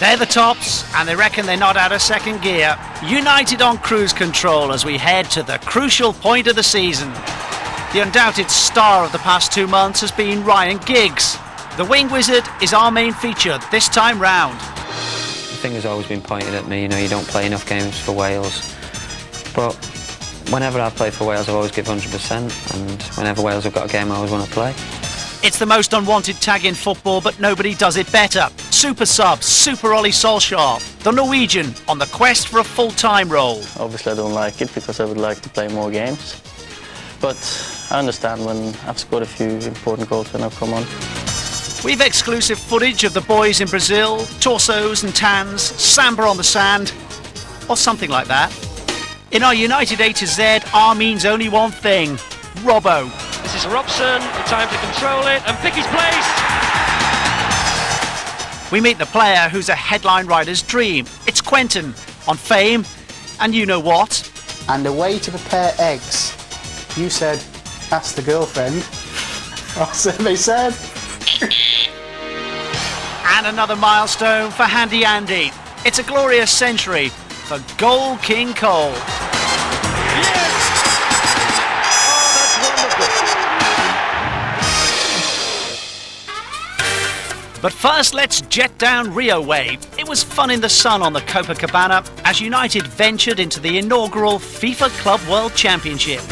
They're the tops, and they reckon they're not out of second gear. United on cruise control as we head to the crucial point of the season. The undoubted star of the past 2 months has been Ryan Giggs. The wing wizard is our main feature this time round. The thing has always been pointed at me, you don't play enough games for Wales. But whenever I play for Wales, I've always give 100%, and whenever Wales have got a game, I always want to play. It's the most unwanted tag in football, but nobody does it better. Super sub, Super Ollie Solskjaer, the Norwegian, on the quest for a full-time role. Obviously I don't like it because I would like to play more games. But I understand when I've scored a few important goals when I've come on. We've exclusive footage of the boys in Brazil, torsos and tans, samba on the sand, or something like that. In our United A to Z, R means only one thing: Robbo. This is Robson, time to control it and pick his place. We meet the player who's a headline writer's dream. It's Quinton, on Fame, and you know what? And a way to prepare eggs. You said, ask the girlfriend. So they said. And another milestone for Handy Andy. It's a glorious century for Goal King Cole. Yes! Oh, that's wonderful. But first, let's jet down Rio way. It was fun in the sun on the Copacabana as United ventured into the inaugural FIFA Club World Championship.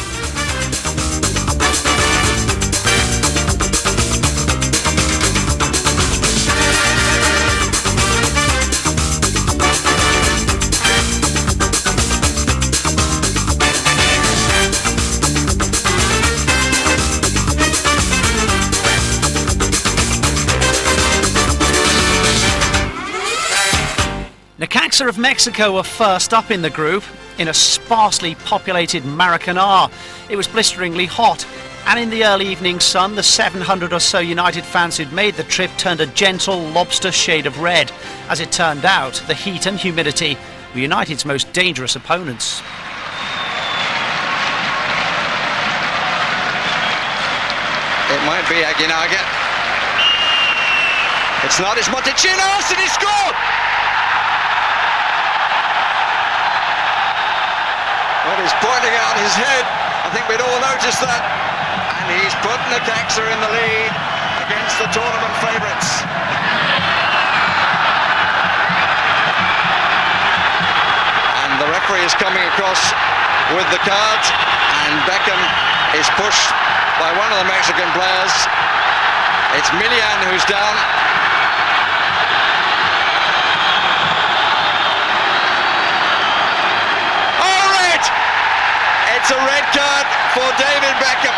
Necaxa of Mexico were first up in the group in a sparsely populated Maracanã. It was blisteringly hot, and in the early evening sun, the 700 or so United fans who'd made the trip turned a gentle lobster shade of red. As it turned out, the heat and humidity were United's most dangerous opponents. It might be Aguinaga. It's not, it's Montecinos, and he scored! Well, he's pointing out his head. I think we'd all noticed that. And he's put Necaxa in the lead against the tournament favourites. And the referee is coming across with the cards, and Beckham is pushed by one of the Mexican players. It's Milian who's down. It's a red card for David Beckham.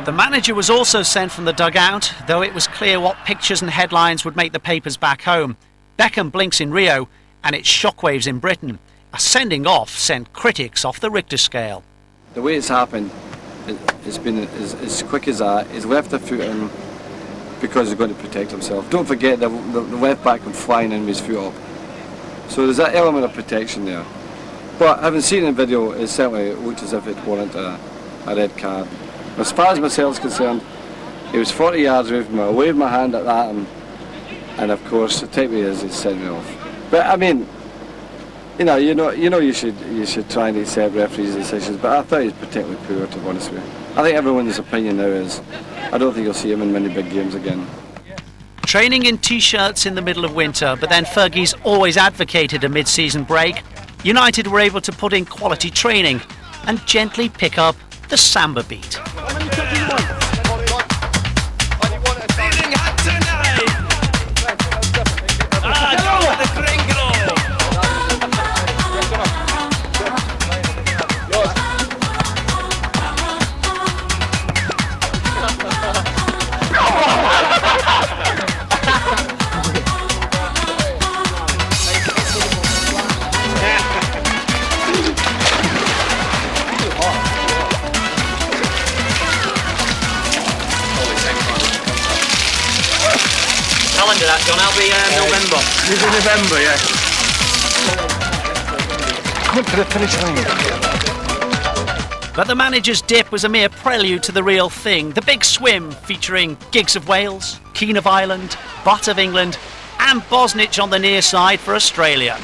The manager was also sent from the dugout, though it was clear what pictures and headlines would make the papers back home. Beckham blinks in Rio, and it's shockwaves in Britain. A sending off sent critics off the Richter scale. The way it's happened, it's been as quick as that. He's left the foot in because he's going to protect himself. Don't forget the left back went flying in with his foot up. So there's that element of protection there. But having seen the video, it certainly looked as if it warranted a red card. As far as myself is concerned, he was 40 yards away from me. I waved my hand at that, and of course, the type he is, he sent me off. But I mean, you should try and accept referees' decisions, but I thought he was particularly poor, to be honest with you. I think everyone's opinion now is, I don't think you'll see him in many big games again. Training in T-shirts in the middle of winter, but then Fergie's always advocated a mid-season break. United were able to put in quality training and gently pick up the samba beat. Calendar that, John. I'll be November. It's in November, yeah. Come to the finish line. But the manager's dip was a mere prelude to the real thing. The big swim featuring Giggs of Wales, Keane of Ireland, Butt of England and Bosnich on the near side for Australia.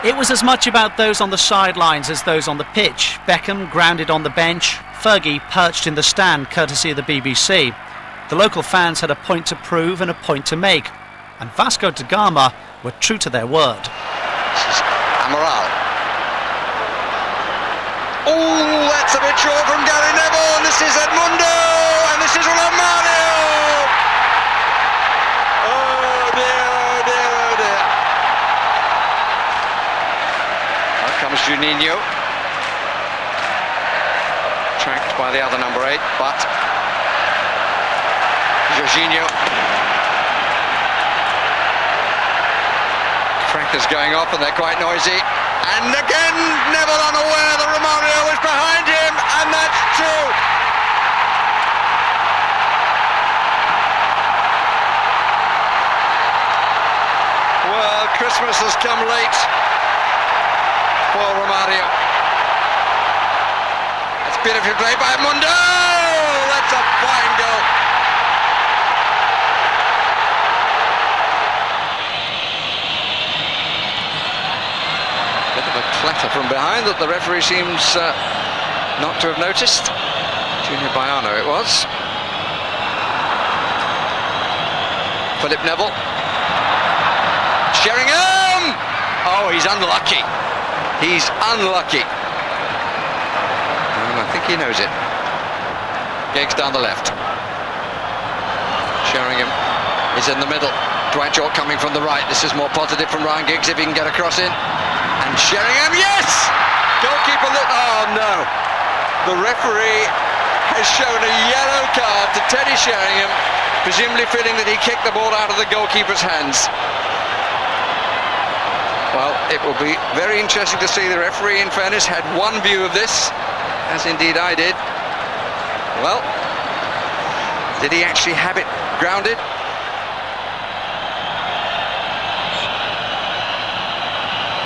It was as much about those on the sidelines as those on the pitch. Beckham grounded on the bench, Fergie perched in the stand courtesy of the BBC. The local fans had a point to prove and a point to make, and Vasco da Gama were true to their word. This is Amaral. Oh, that's a bit short from Gary Neville, and this is Edmundo, and this is Romario. Oh dear, oh dear, oh dear. Out comes Juninho. Tracked by the other number 8, but Jorginho. Crackers going off and they're quite noisy. And again, Neville unaware that Romario was behind him, and that's true. Well, Christmas has come late for Romario. That's beautifully played by Mundo. That's a fine goal. Bit of a clatter from behind that the referee seems not to have noticed. Junior Baiano it was. Philip Neville. Sheringham! Oh, he's unlucky. He's unlucky. I think he knows it. Giggs down the left. Sheringham is in the middle. Dwight York coming from the right. This is more positive from Ryan Giggs if he can get a cross in. And Sheringham, yes! Goalkeeper look. Oh no! The referee has shown a yellow card to Teddy Sheringham, presumably feeling that he kicked the ball out of the goalkeeper's hands. Well, it will be very interesting to see. The referee, in fairness, had one view of this, as indeed I did. Well, did he actually have it grounded?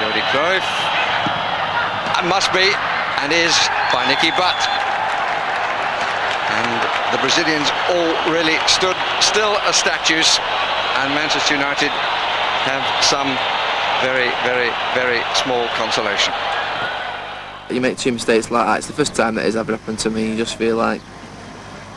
Jody Cruyff. That must be, and is, by Nicky Butt. And the Brazilians all really stood still as statues, and Manchester United have some very, very, very small consolation. You make two mistakes like that. It's the first time that has ever happened to me. You just feel like,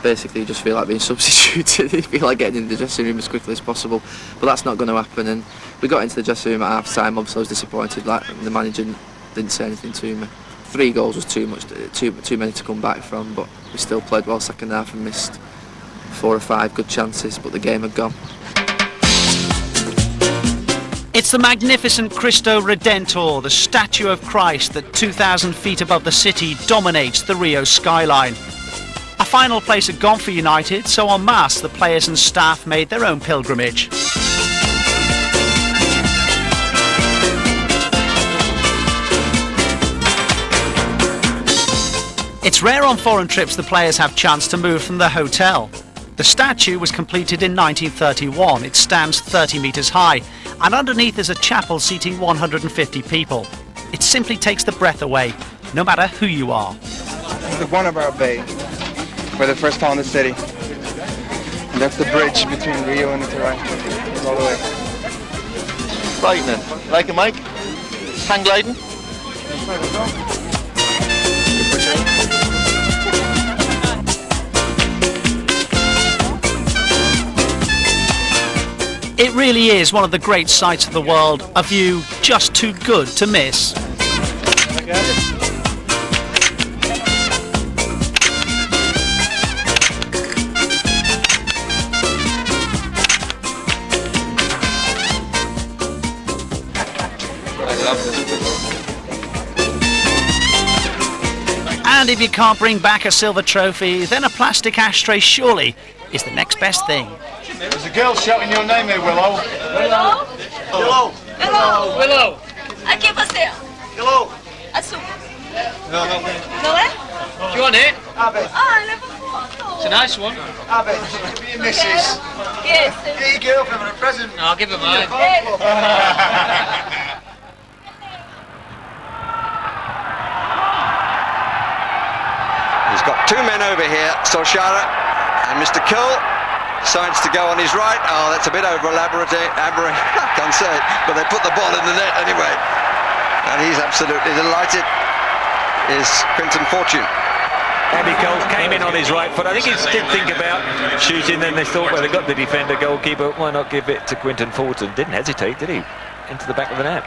basically, you just feel like being substituted. You feel like getting into the dressing room as quickly as possible. But that's not going to happen. And we got into the dressing room at half time. Obviously, I was disappointed. Like the manager didn't say anything to me. 3 goals was too much, too many to come back from. But we still played well second half and missed 4 or 5 good chances. But the game had gone. It's the magnificent Cristo Redentor, the statue of Christ that 2,000 feet above the city dominates the Rio skyline. A final place had gone for United, so en masse the players and staff made their own pilgrimage. It's rare on foreign trips the players have chance to move from the hotel. The statue was completed in 1931. It stands 30 metres high, and underneath is a chapel seating 150 people. It simply takes the breath away, no matter who you are. The Guanabara Bay, we're the first town in the city. And that's the bridge between Rio and Niterói. It's all the way. Frightening. Like it, Mike? Hang gliding? It really is one of the great sights of the world, a view just too good to miss. And if you can't bring back a silver trophy, then a plastic ashtray surely is the next best thing. There's a girl shouting your name here, Willow. Willow? Willow. Willow. Willow. Aqui você. Willow. Azul. No, no. Não é? Do you want it? Ah, leva foto. It's a nice one. Be a missus. Yes. Get your girlfriend a present. No, I'll give it mine. He's got two men over here, Solskjaer and Mr. Cole. Decides to go on his right. Oh, that's a bit over elaborate. I can't say it, but they put the ball in the net anyway. And he's absolutely delighted. Is Quinton Fortune. Andy Cole came in on his right foot. I think he did think about shooting, then they thought, well, they got the defender, goalkeeper, why not give it to Quinton Fortune? Didn't hesitate, did he? Into the back of the net.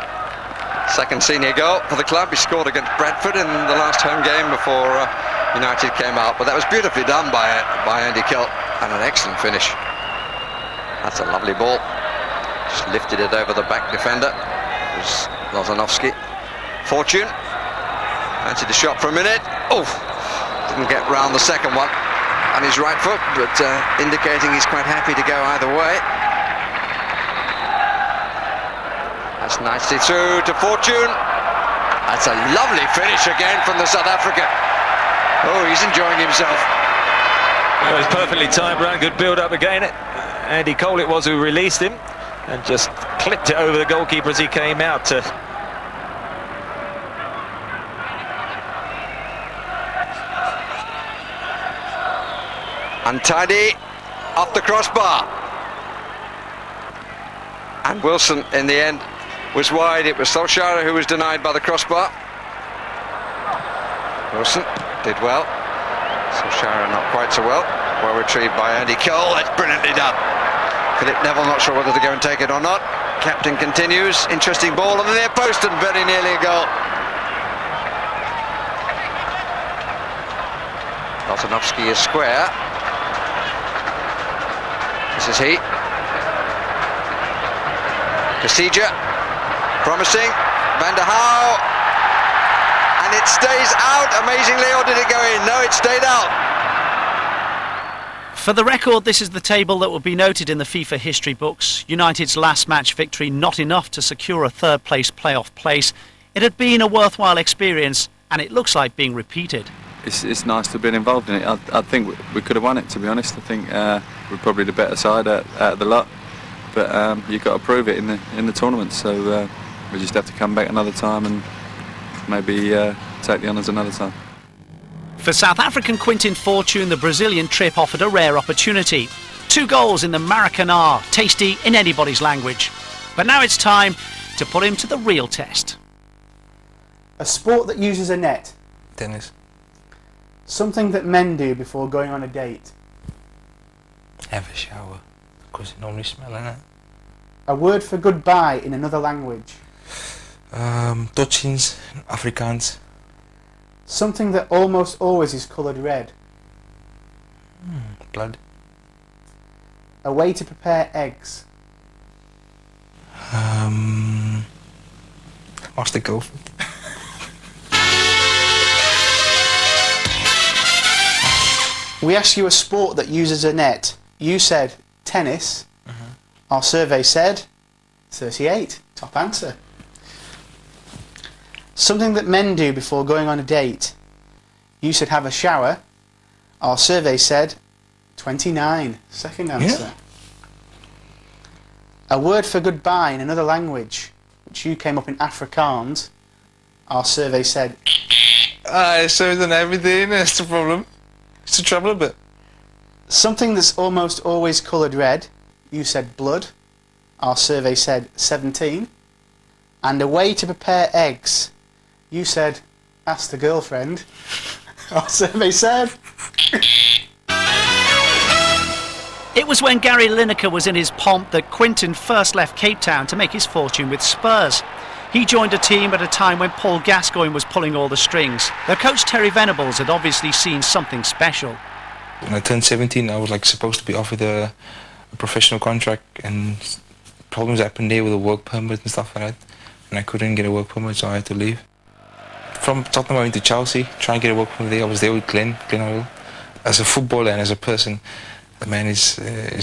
Second senior goal for the club. He scored against Bradford in the last home game before United came out. But that was beautifully done by Andy Cole, and an excellent finish. That's a lovely ball. Just lifted it over the back defender. It was Lozanovsky. Fortune. Fancied the shot for a minute. Oh! Didn't get round the second one on his right foot, but indicating he's quite happy to go either way. That's nicely through to Fortune. That's a lovely finish again from the South African. Oh, he's enjoying himself. It was perfectly timed round, good build-up again. Andy Cole it was who released him and just clipped it over the goalkeeper as he came out to... Untidy, off the crossbar. And Wilson, in the end, was wide. It was Solskjaer who was denied by the crossbar. Wilson did well. Solskjaer not quite so well. Well retrieved by Andy Cole. That's brilliantly done. Philip Neville not sure whether to go and take it or not. Captain continues. Interesting ball on the near post and very nearly a goal. Lozanovsky is square. This is he. Casilla, promising. Van der Hau, and it stays out. Amazingly, or did it go in? No, it stayed out. For the record, this is the table that will be noted in the FIFA history books. United's last match victory not enough to secure a third place playoff place. It had been a worthwhile experience, and it looks like being repeated. It's nice to have been involved in it. I think we could have won it, to be honest. I think we're probably the better side out of the lot, but you've got to prove it in the tournament. So we just have to come back another time and maybe take the honours another time. For South African Quinton Fortune, the Brazilian trip offered a rare opportunity. 2 goals in the Maracanã, tasty in anybody's language. But now it's time to put him to the real test. A sport that uses a net. Tennis. Something that men do before going on a date. Have a shower, because you normally smell in it. A word for goodbye in another language. Totsziens, Afrikaans. Something that almost always is coloured red. Blood. A way to prepare eggs. Ask the girlfriend. We asked you a sport that uses a net. You said tennis. Our survey said 38. Top answer. Something that men do before going on a date. You said have a shower. Our survey said 29. Second answer. Yeah. A word for goodbye in another language, which you came up in Afrikaans. Our survey said... I served on everything, that's the problem. It's the trouble a bit. Something that's almost always coloured red. You said blood. Our survey said 17. And a way to prepare eggs. You said, ask the girlfriend. Our survey said... It was when Gary Lineker was in his pomp that Quinton first left Cape Town to make his fortune with Spurs. He joined a team at a time when Paul Gascoigne was pulling all the strings. Their coach Terry Venables had obviously seen something special. When I turned 17, I was supposed to be offered a professional contract, and problems happened there with a work permit and stuff like that. And I couldn't get a work permit, so I had to leave. From Tottenham I went to Chelsea, trying to get a work permit there. I was there with Glenn Hoyle. As a footballer and as a person, the man is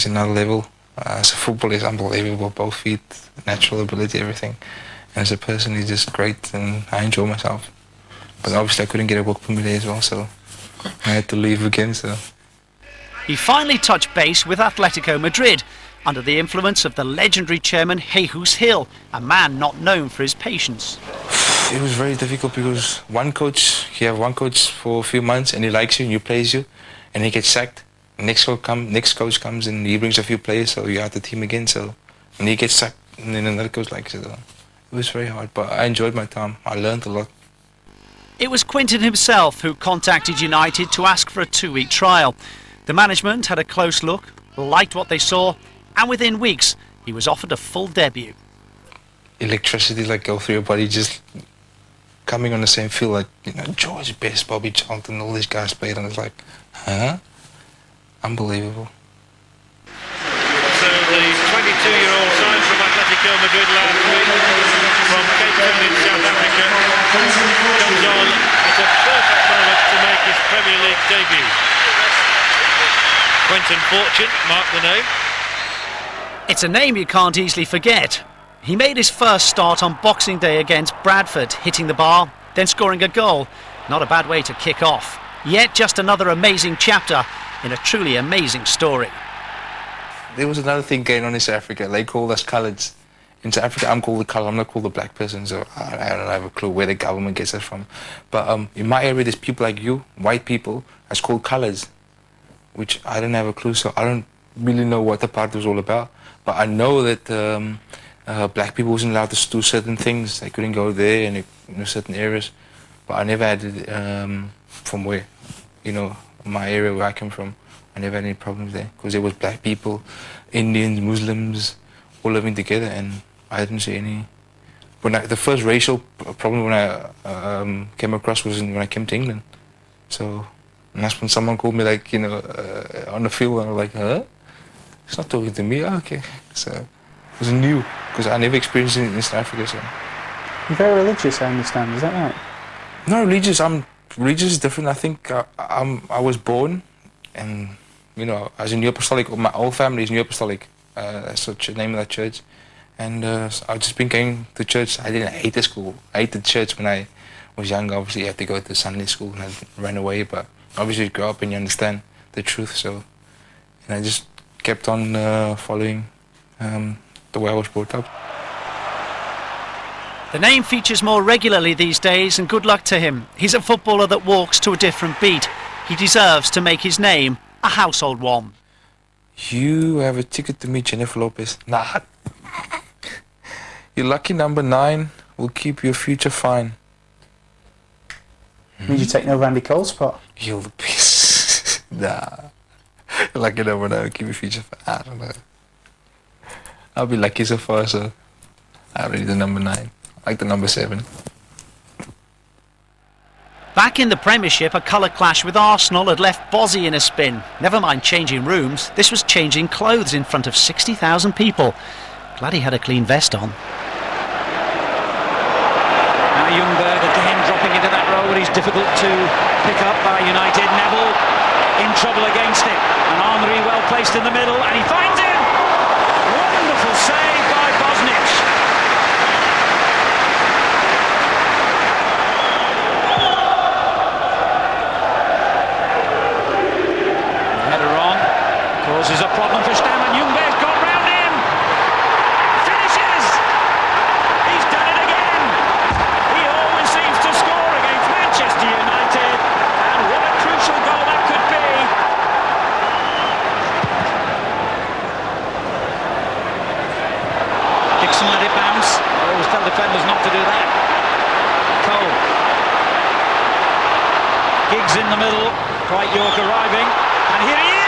another level. As a footballer, he's unbelievable, both feet, natural ability, everything. And as a person, he's just great, and I enjoy myself. But obviously I couldn't get a work permit there as well, so I had to leave again. So He finally touched base with Atletico Madrid under the influence of the legendary chairman Jesus Hill, a man not known for his patience. it was very difficult because you have one coach for a few months and he likes you and he plays you, and he gets sacked. Next coach comes and he brings a few players, so you're out the team again. So and he gets sacked, and then another coach likes it. It was very hard, but I enjoyed my time. I learned a lot. It was Quinton himself who contacted United to ask for a 2-week trial. The management had a close look, liked what they saw, and within weeks he was offered a full debut. Electricity go through your body, just coming on the same field, like, George Best, Bobby Charlton, all these guys played, and it's like, huh? Unbelievable. So the 22-year-old signed from Atletico Madrid last week from Cape Town in South Africa comes on at a perfect moment to make his Premier League debut. Quinton Fortune, mark the name. It's a name you can't easily forget. He made his first start on Boxing Day against Bradford, hitting the bar, then scoring a goal. Not a bad way to kick off. Yet just another amazing chapter in a truly amazing story. There was another thing going on in South Africa. They called us coloureds. In South Africa, I'm called the colour. I'm not called the black person, so I don't have a clue where the government gets that from. But in my area, there's people like you, white people, that's called colours, which I don't have a clue, so I don't really know what the party was all about. But I know that black people wasn't allowed to do certain things. They couldn't go there in certain areas. But I never had it from where, my area where I come from. I never had any problems there because there was black people, Indians, Muslims, all living together, and I didn't see any. The first racial problem when I came across was when I came to England. So, and that's when someone called me on the field, and I was like, huh? He's not talking to me. Oh, okay. So it was new because I never experienced it in South Africa. So you're very religious, I understand. Is that right? No, religious. Religious is different. I think I was born, and as a New Apostolic. My whole family is New Apostolic. That's the name of that church. And I've just been going to church. I didn't hate the school. I hated church when I was young. Obviously, you had to go to Sunday school, and I ran away. But obviously, you grow up and you understand the truth. So, and I just kept on following the way I was brought up. The name features more regularly these days, and good luck to him. He's a footballer that walks to a different beat. He deserves to make his name a household one. You have a ticket to meet Jennifer Lopez. Nah. Your lucky number 9 will keep your future fine. Need you take no Randy Cole spot? You're the piece. Nah. Lucky number 9 will keep your future fine. I don't know. I'll be lucky so far, so I don't need the number 9. I like the number 7. Back in the Premiership, a colour clash with Arsenal had left Bozzy in a spin. Never mind changing rooms, this was changing clothes in front of 60,000 people. Glad he had a clean vest on. Now Ljungberg again dropping into that role where he's difficult to pick up by United. Neville in trouble against it. And Henry well placed in the middle, and he finds him! Wonderful save by Bosnich. Causes a problem for Stam, and Ljungberg's got round him. Finishes. He's done it again. He always seems to score against Manchester United, and what a crucial goal that could be. Dixon let it bounce. I always tell defenders not to do that. Cole. Giggs in the middle. Dwight York arriving, and here he is.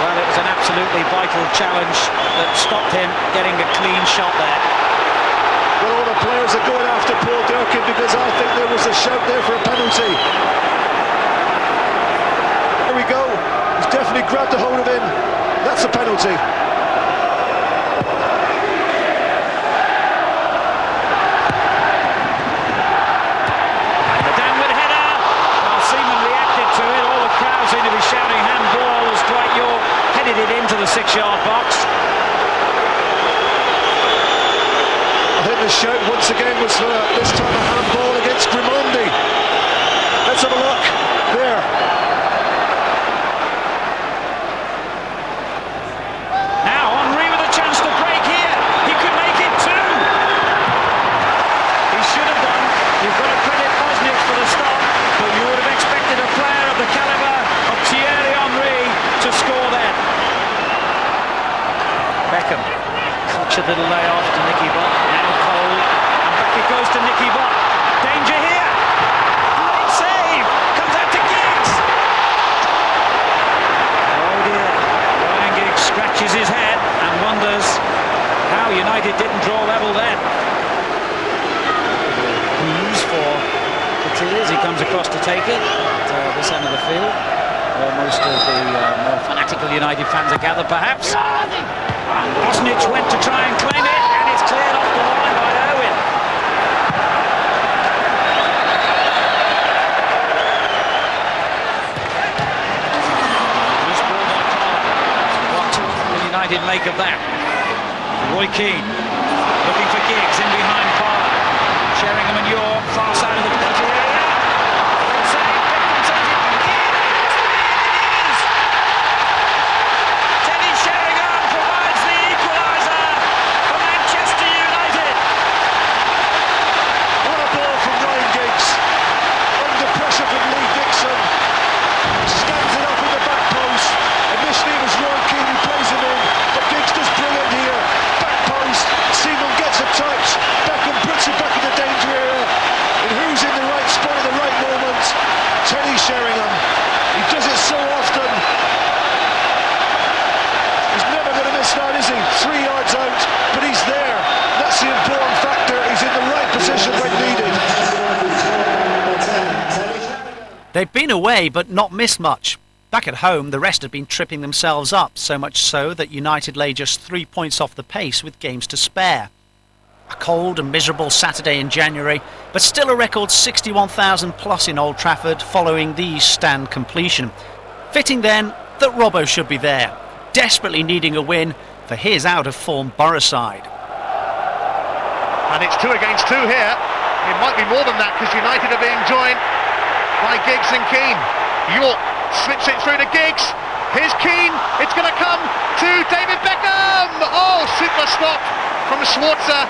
Well, it was an absolutely vital challenge that stopped him getting a clean shot there. Well, all the players are going after Paul Durkin because I think there was a shout there for a penalty. There we go. He's definitely grabbed a hold of him. That's a penalty. Seem to be shouting handball as Dwight York headed it into the 6-yard box. I think the shout once again was this time a handball against Grimondi. Let's have a look. There. Now Henry with a chance to break here. He could make it too. He should have done. You've got to credit Bosnich for the stop, but you would have expected a player of the calibre of Thierry Henry to score then. Beckham, cultured little layoff to Nicky Butt. Now Cole, and back it goes to Nicky Butt. Danger here. Great save. Comes out to Giggs. Oh dear. Ryan Giggs scratches his head and wonders how United didn't draw level then. Who's for Petiers? He comes across to take it at this end of the field, where most of the more fanatical United fans are gathered perhaps. And Bosnich went to try and claim it, and it's cleared off the line by Irwin. What will United make of that? Roy Keane looking for Giggs in behind Parr. Sheringham and York, far side of the penalty area. Teddy Sheringham provides the equaliser for Manchester United. What a ball from Ryan Giggs. Under pressure from Lee Dixon. Stands it up in the back post. Initially it was Roy Keane who plays him in, but Giggs does brilliant here. Back post. Seaman gets a touch. Beckham puts it back in the danger area. And who's in the right spot at the right moment? Teddy Sheringham. He does it so often. He's never going to miss that, is he? 3 yards out, but he's there. That's the important factor. He's in the right position when needed. They've been away but not missed much. Back at home, the rest had been tripping themselves up, so much so that United lay just 3 points off the pace with games to spare. A cold and miserable Saturday in January, but still a record 61,000 plus in Old Trafford following the stand completion. Fitting then that Robbo should be there, desperately needing a win for his out-of-form Borough side. And it's 2 against 2 here. It might be more than that because United are being joined by Giggs and Keane. York slips it through to Giggs. Here's Keane. It's going to come to David Beckham. Oh, super stop from Schwarzer.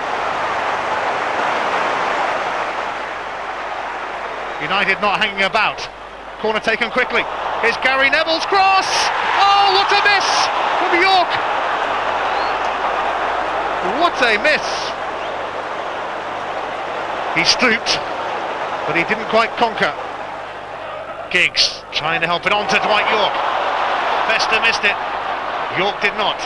United not hanging about. Corner taken quickly. Here's Gary Neville's cross. Oh, what a miss from York. What a miss. He stooped, but he didn't quite conquer. Giggs trying to help it on to Dwight York. Fester missed it. York did not.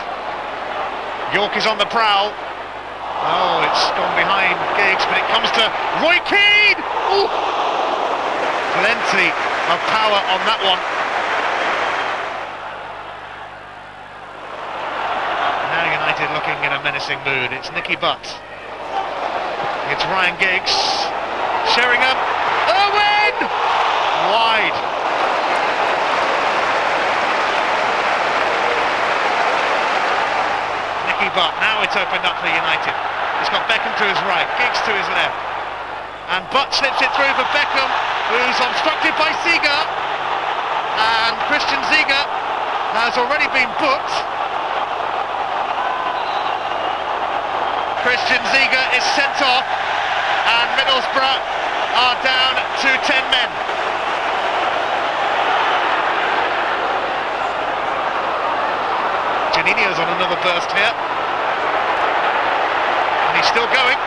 York is on the prowl. Oh, it's gone behind Giggs, but it comes to Roy Keane. Ooh. Plenty of power on that one. Now United looking in a menacing mood. It's Nicky Butt. It's Ryan Giggs. Sheringham. Irwin! Wide. Nicky Butt. Now it's opened up for United. It's got Beckham to his right, Giggs to his left. And Butt slips it through for Beckham, who's obstructed by Ziga. And Christian Ziga has already been booked. Christian Ziga is sent off, and Middlesbrough are down to 10 men. Janino's on another burst here. And he's still going.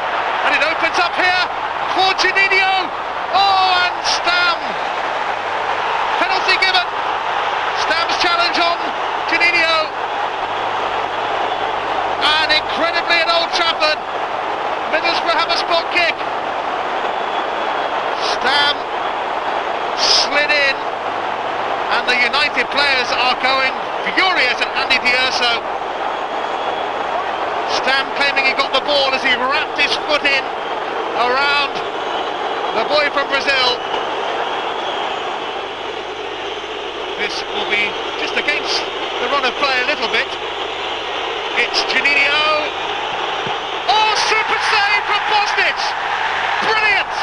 And it opens up here for Janino. Oh, and Stam. Penalty given. Stam's challenge on Janino. And incredibly at Old Trafford, Middlesbrough have a spot kick. Stam slid in, and the United players are going furious at Andy D'Urso. Stam claiming he got the ball as he wrapped his foot in around the boy from Brazil. This will be just against the run of play a little bit. It's Janino. Oh, super Good save from Bosnich. Brilliant.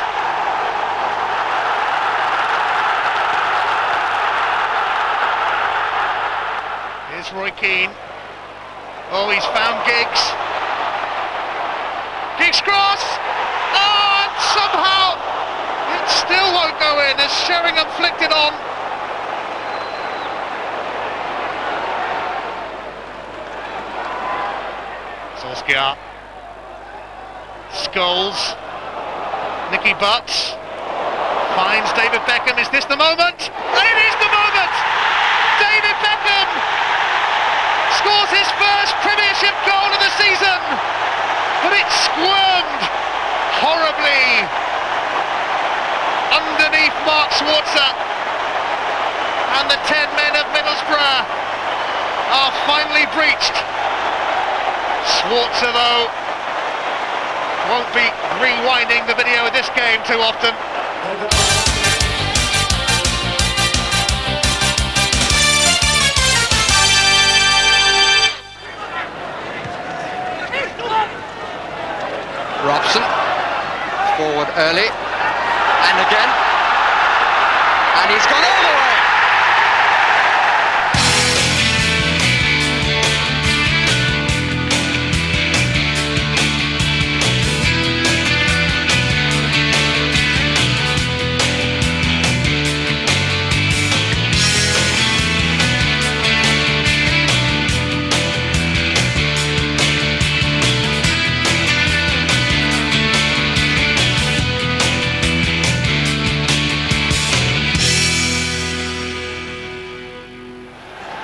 Here's Roy Keane. Oh, he's found Giggs. Giggs cross. Oh, and somehow it still won't go in as Sheringham flicked it on. Solskjaer. Scholes. Nicky Butt finds David Beckham. Is this the moment? And it is the moment! David Beckham scores his first Premiership goal of the season, but it squirmed horribly underneath Mark Schwarzer, and the 10 men of Middlesbrough are finally breached. Schwarzer, though, won't be rewinding the video of this game too often. Robson, forward early, and again, and he's gone all the way.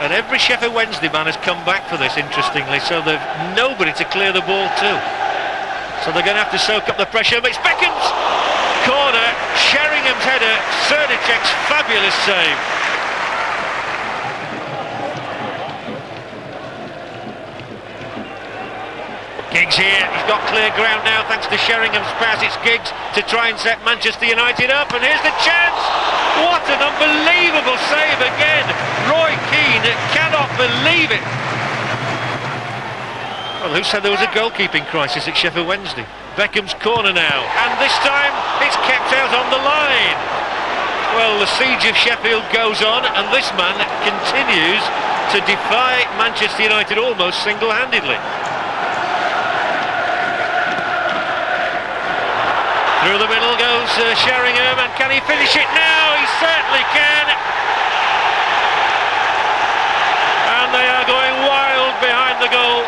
And every Sheffield Wednesday man has come back for this, interestingly, so they've nobody to clear the ball to. So they're going to have to soak up the pressure. But it's Beckham's corner, Sheringham's header, Srnicek's fabulous save. Giggs here, he's got clear ground now thanks to Sheringham's pass. It's Giggs to try and set Manchester United up, and here's the chance. What an unbelievable save again. Roy Keane cannot believe it. Well, who said there was a goalkeeping crisis at Sheffield Wednesday? Beckham's corner now, and this time it's kept out on the line. Well, the siege of Sheffield goes on, and this man continues to defy Manchester United almost single-handedly. Through the middle goes Sheringham, and can he finish it now? He certainly can. And they are going wild behind the goal.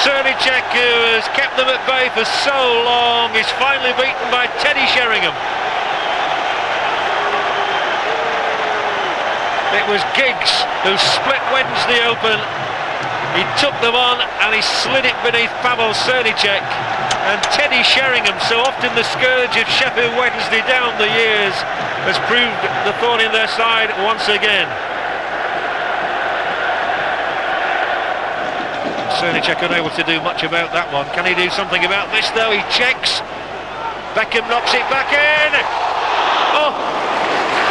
Srnicek, who has kept them at bay for so long, is finally beaten by Teddy Sheringham. It was Giggs who split Wednesday open. He took them on and he slid it beneath Pavel Srnicek. And Teddy Sheringham, so often the scourge of Sheffield Wednesday down the years, has proved the thorn in their side once again. Srnicek unable to do much about that one. Can he do something about this though? He checks. Beckham knocks it back in. Oh,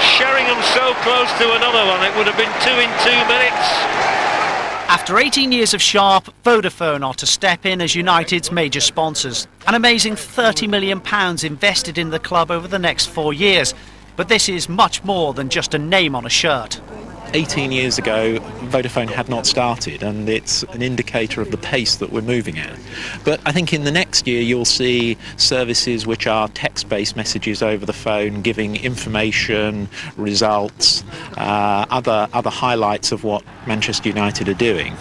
Sheringham so close to another one. It would have been 2 in 2 minutes. After 18 years of Sharp, Vodafone are to step in as United's major sponsors. An amazing £30 million invested in the club over the next 4 years. But this is much more than just a name on a shirt. 18 years ago, Vodafone had not started, and it's an indicator of the pace that we're moving at. But I think in the next year you'll see services which are text-based messages over the phone, giving information, results, other highlights of what Manchester United are doing.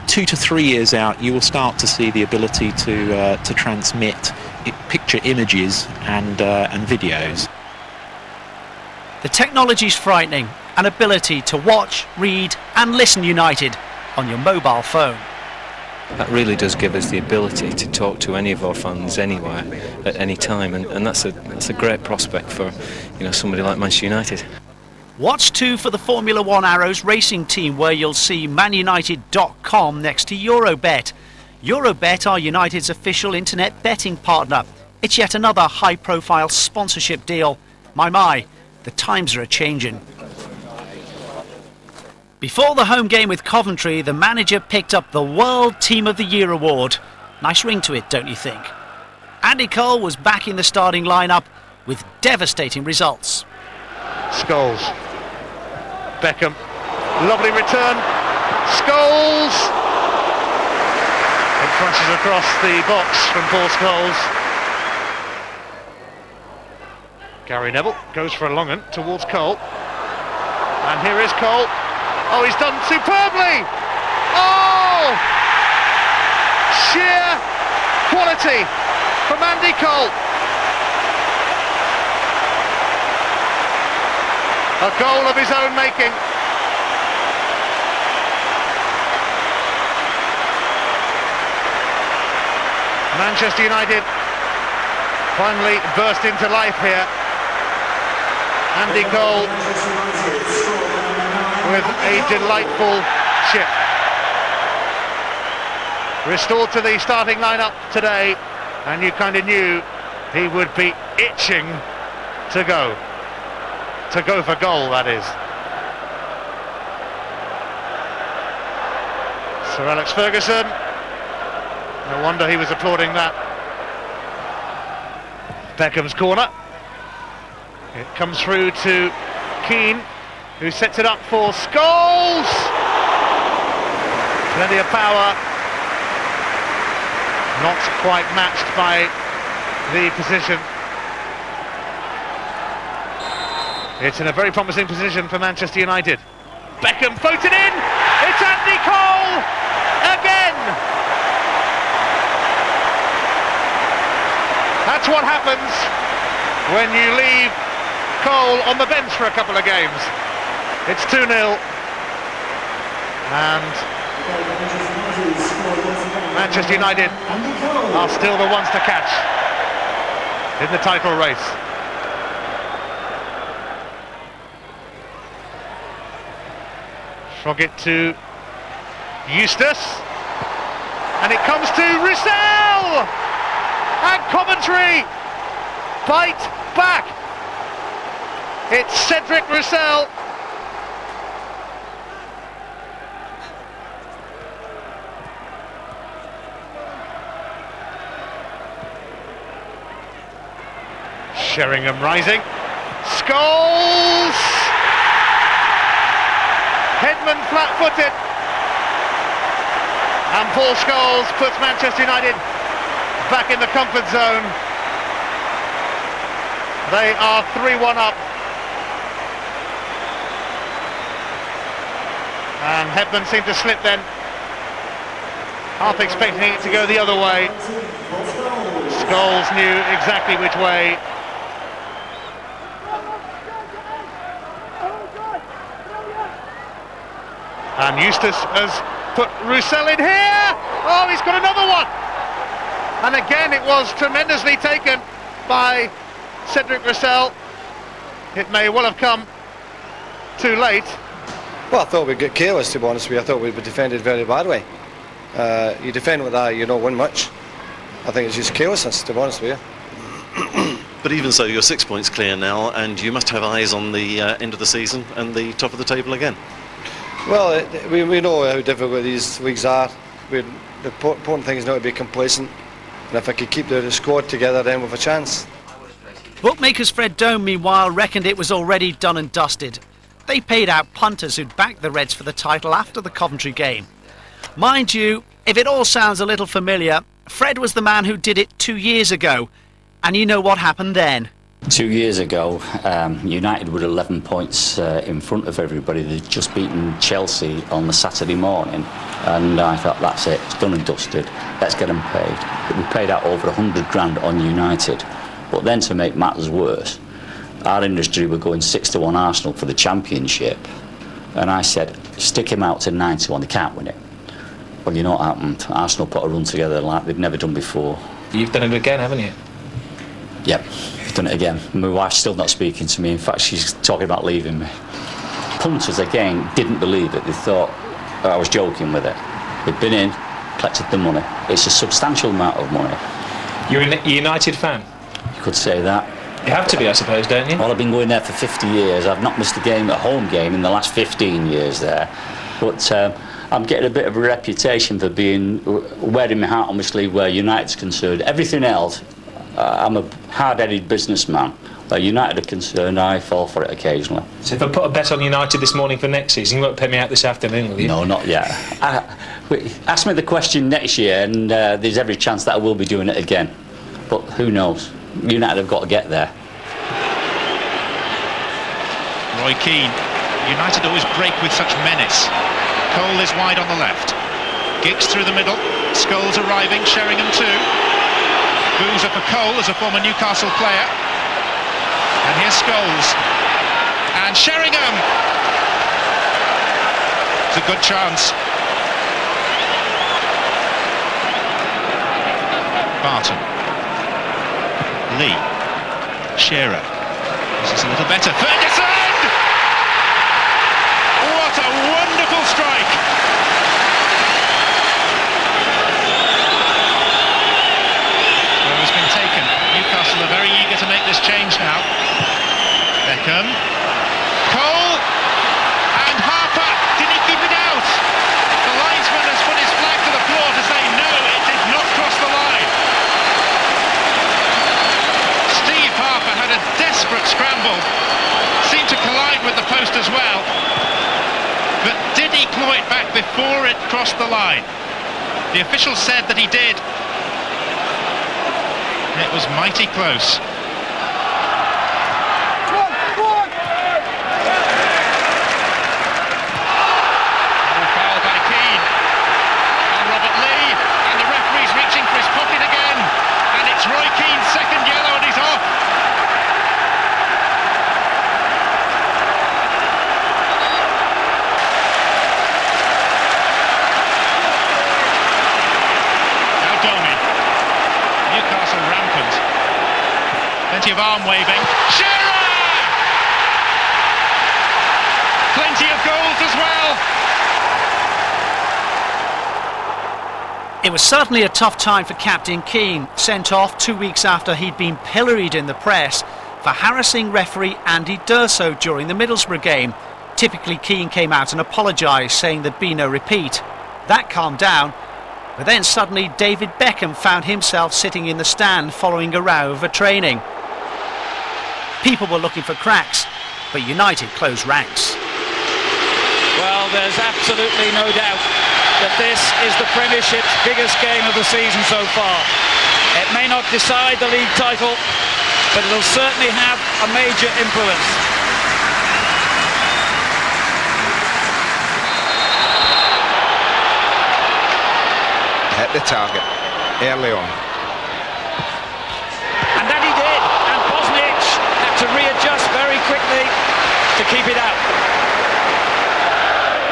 2 to 3 years out, you will start to see the ability to transmit picture images and videos. The technology's frightening. An ability to watch, read and listen United on your mobile phone. That really does give us the ability to talk to any of our fans anywhere at any time, and that's a great prospect for somebody like Manchester United. Watch too for the Formula One Arrows racing team, where you'll see manunited.com next to Eurobet. Eurobet are United's official internet betting partner. It's yet another high-profile sponsorship deal. My, the times are a-changing. Before the home game with Coventry, the manager picked up the World Team of the Year award. Nice ring to it, don't you think? Andy Cole was back in the starting lineup with devastating results. Scholes. Beckham. Lovely return. Scholes. It crashes across the box from Paul Scholes. Gary Neville goes for a long one towards Cole. And here is Cole. Oh, he's done superbly! Oh! Sheer quality from Andy Cole. A goal of his own making. Manchester United finally burst into life here. Andy Cole with a delightful chip. Restored to the starting lineup today, and you kind of knew he would be itching to go. To go for goal, that is. Sir Alex Ferguson. No wonder he was applauding that. Beckham's corner. It comes through to Keane, who sets it up for Scholes. Plenty of power. Not quite matched by the position. It's in a very promising position for Manchester United. Beckham floated in. It's Andy Cole again. That's what happens when you leave Cole on the bench for a couple of games. It's 2-0. And Manchester United are still the ones to catch in the title race. Frog it to Eustace, and it comes to Roussel, and Coventry bite back. It's Cedric Roussel. Sheringham rising. Scholes! Headman flat-footed. And Paul Scholes puts Manchester United back in the comfort zone. They are 3-1 up. And Headman seemed to slip then. Half expecting it to go the other way. Scholes knew exactly which way. And Eustace has put Roussel in here. Oh, he's got another one. And again, it was tremendously taken by Cedric Roussel. It may well have come too late. Well, I thought we'd get careless, to be honest with you. I thought we'd be defended very badly. You defend with that, you don't win much. I think it's just carelessness, to be honest with you. But even so, you're 6 points clear now, and you must have eyes on the end of the season and the top of the table again. Well, we know how difficult these leagues are. The important thing is not to be complacent. And if I could keep the squad together, then we've a chance. Bookmakers Fred Dome, meanwhile, reckoned it was already done and dusted. They paid out punters who'd backed the Reds for the title after the Coventry game. Mind you, if it all sounds a little familiar, Fred was the man who did it 2 years ago. And you know what happened then? 2 years ago, United were 11 points in front of everybody. They'd just beaten Chelsea on the Saturday morning, and I thought, that's it, it's done and dusted, let's get them paid. But we paid out over 100 grand on United. But then, to make matters worse, our industry were going 6-1 Arsenal for the Championship, and I said, stick him out to 9-1, they can't win it. Well, you know what happened? Arsenal put a run together like they've never done before. You've done it again, haven't you? Yep, I've done it again. My wife's still not speaking to me. In fact, she's talking about leaving me. Punters, again, didn't believe it. They thought I was joking with it. They'd been in, collected the money. It's a substantial amount of money. You're a United fan? You could say that. You have to be, I suppose, don't you? Well, I've been going there for 50 years. I've not missed a home game in the last 15 years there. But I'm getting a bit of a reputation for being wearing my heart on my sleeve where United's concerned. Everything else, I'm a hard-headed businessman. Where United are concerned, I fall for it occasionally. So if I put a bet on United this morning for next season, you won't pay me out this afternoon, will you? No, not yet. Ask me the question next year, and there's every chance that I will be doing it again. But who knows? United have got to get there. Roy Keane. United always break with such menace. Cole is wide on the left. Giggs through the middle. Scholes arriving. Sheringham too. Boozer for Cole as a former Newcastle player. And here's Scholes. And Sheringham! It's a good chance. Barton. Lee. Shearer. This is a little better. Ferguson! What a wonderful strike! Well, it's been taken. Newcastle are very eager to make this change now. Beckham. Cole! And Harper! Did he keep it out? The linesman has put his flag to the floor to say no, it did not cross the line. Steve Harper had a desperate scramble. Seemed to collide with the post as well. But did he claw it back before it crossed the line? The official said that he did. It was mighty close. Foul by Keane. And Robert Lee. And the referee's reaching for his pocket again. And it's Roy Keane's second yellow and he's off. Newcastle rampant. Plenty of arm waving. Shearer! Plenty of goals as well. It was certainly a tough time for Captain Keane, sent off 2 weeks after he'd been pilloried in the press for harassing referee Andy D'Urso during the Middlesbrough game. Typically, Keane came out and apologised, saying there'd be no repeat. That calmed down. But then suddenly David Beckham found himself sitting in the stand following a row over training. People were looking for cracks, but United closed ranks. Well, there's absolutely no doubt that this is the Premiership's biggest game of the season so far. It may not decide the league title, but it'll certainly have a major influence. Hit the target early on. And that he did, and Bosnich had to readjust very quickly to keep it out.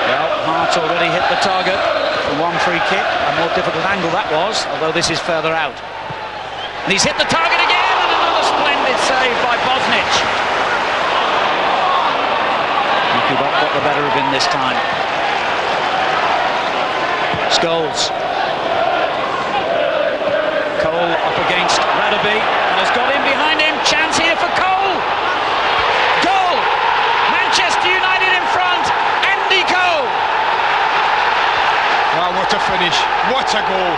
Well, Hart already hit the target from one free kick, a more difficult angle that was, although this is further out. And he's hit the target again, and another splendid save by Bosnich. Kubok got the better of him this time. Scholes. Cole up against Radaby and has got in behind him. Chance here for Cole. Goal! Manchester United in front. Andy Cole. Wow, what a finish. What a goal.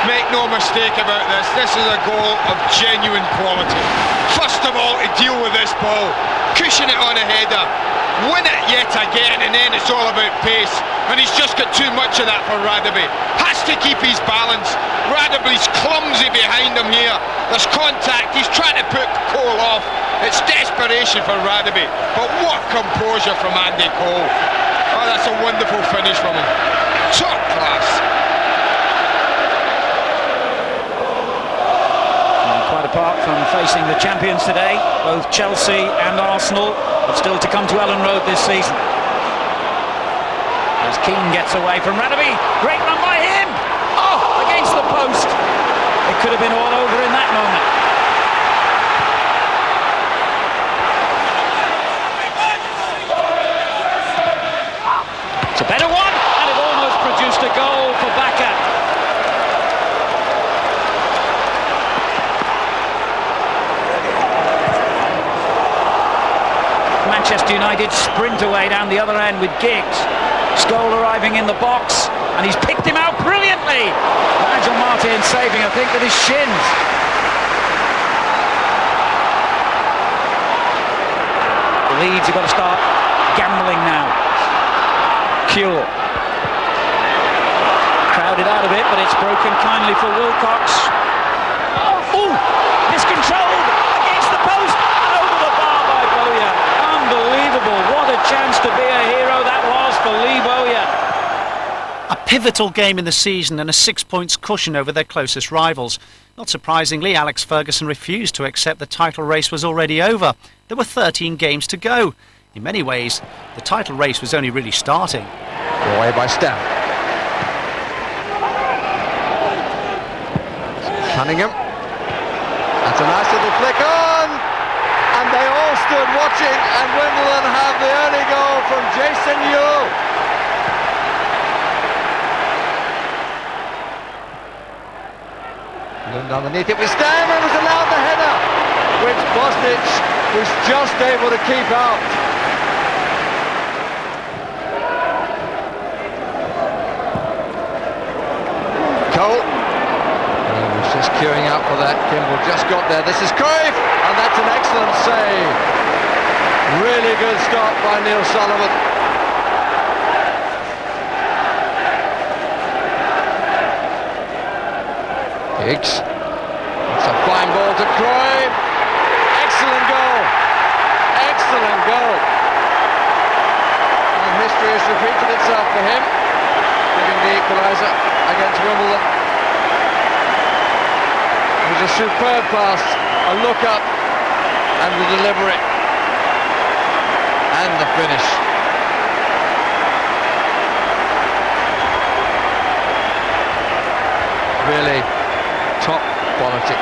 Make no mistake about this. This is a goal of genuine quality. First of all, to deal with this ball. Cushion it on a header. Win it yet again, and then it's all about pace. And he's just got too much of that for Radaby. Has to keep his balance. Radaby's clumsy behind him here. There's contact. He's trying to put Cole off. It's desperation for Radaby. But what composure from Andy Cole. Oh, that's a wonderful finish from him. Top class. Quite apart from facing the champions today, both Chelsea and Arsenal are still to come to Ellen Road this season. As Keane gets away from Radaby, great run by him! Oh, against the post! It could have been all over in that moment. It's a better one, and it almost produced a goal for Bacca. Manchester Manchester United sprint away down the other end with Giggs. Scholl arriving in the box, and he's picked him out brilliantly. Nigel Martin saving, I think, with his shins. Leeds have got to start gambling now. Cure. Crowded out of it, but it's broken kindly for Wilcox. Oh, miscontrolled against the post and over the bar by Bowyer. Unbelievable. What a chance to be a hero that was for Lee Bowyer. A pivotal game in the season and a 6 points cushion over their closest rivals. Not surprisingly, Alex Ferguson refused to accept the title race was already over. There were 13 games to go. In many ways, the title race was only really starting. Away by Stam. Cunningham. That's a nice little flick on. And they all stood watching, and Wimbledon have the early goal from Jason Yu. Underneath it with Stam, and was allowed the header, which Bosnich was just able to keep out. Cole, he was just queuing out for that. Kimball just got there. This is Cruyff, and that's an excellent save. Really good stop by Neil Sullivan. Higgs. It's a fine ball to Cruyff. Excellent goal. Excellent goal. And history has repeated itself for him, giving the equaliser against Wimbledon. It was a superb pass, a look up, and the delivery. And the finish. Really top quality.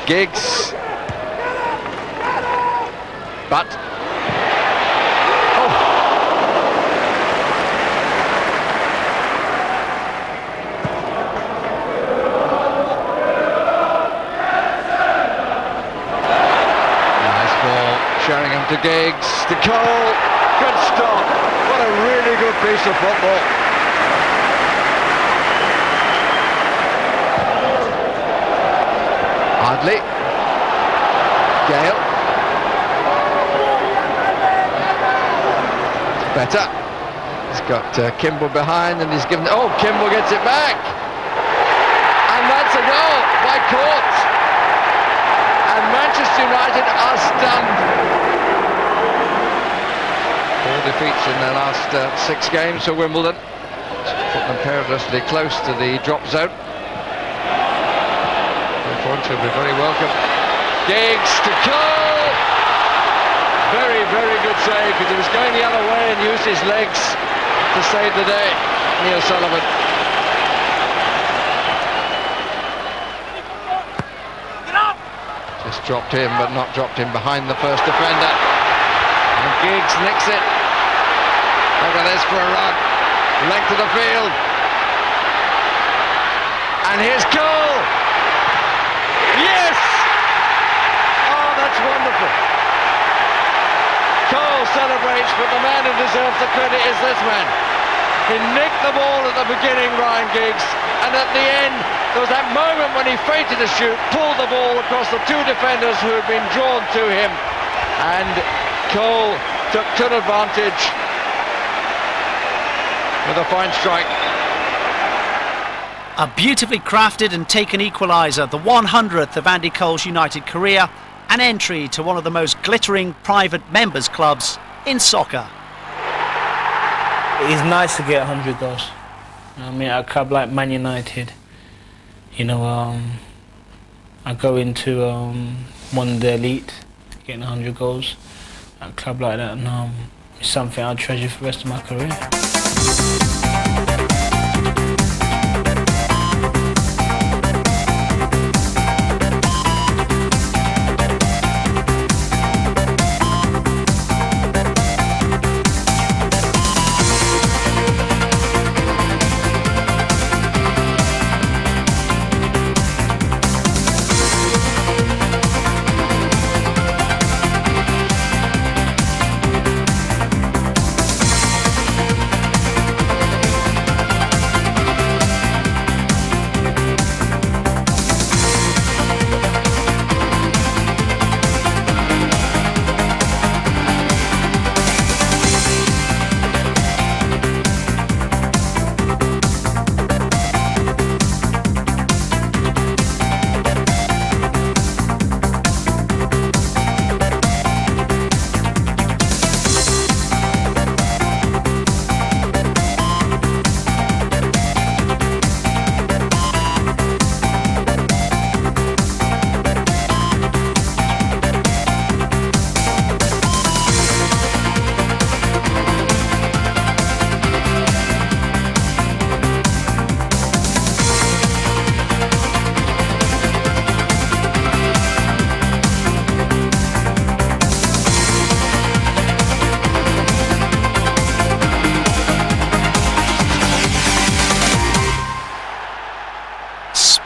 Giggs. But Sheringham to Giggs, to Cole, good stop, what a really good piece of football. Hardley, Gale, better, he's got Kimball behind and he's given, oh, Kimball gets it back, and that's a goal by Court. And Manchester United are stunned. 4 defeats in their last 6 games for Wimbledon. Put them perilously close to the drop zone. Fortune will be very welcome. Giggs to Cole. Very, very good save, because he was going the other way and used his legs to save the day. Neil Sullivan. Just dropped him, but not dropped him behind the first defender. And Giggs nicks it. Look at this for a run. Length of the field. And here's Cole. Yes! Oh, that's wonderful. Cole celebrates, but the man who deserves the credit is this man. He nicked the ball at the beginning, Ryan Giggs, and at the end, there was that moment when he feinted to shoot, pulled the ball across the 2 defenders who had been drawn to him, and Cole took good advantage with a fine strike. A beautifully crafted and taken equaliser, the 100th of Andy Cole's United career, an entry to one of the most glittering private members clubs in soccer. It's nice to get 100 goals. I mean, at a club like Man United, you know, I go into one of the elite, getting 100 goals at a club like that, and it's something I'll treasure for the rest of my career.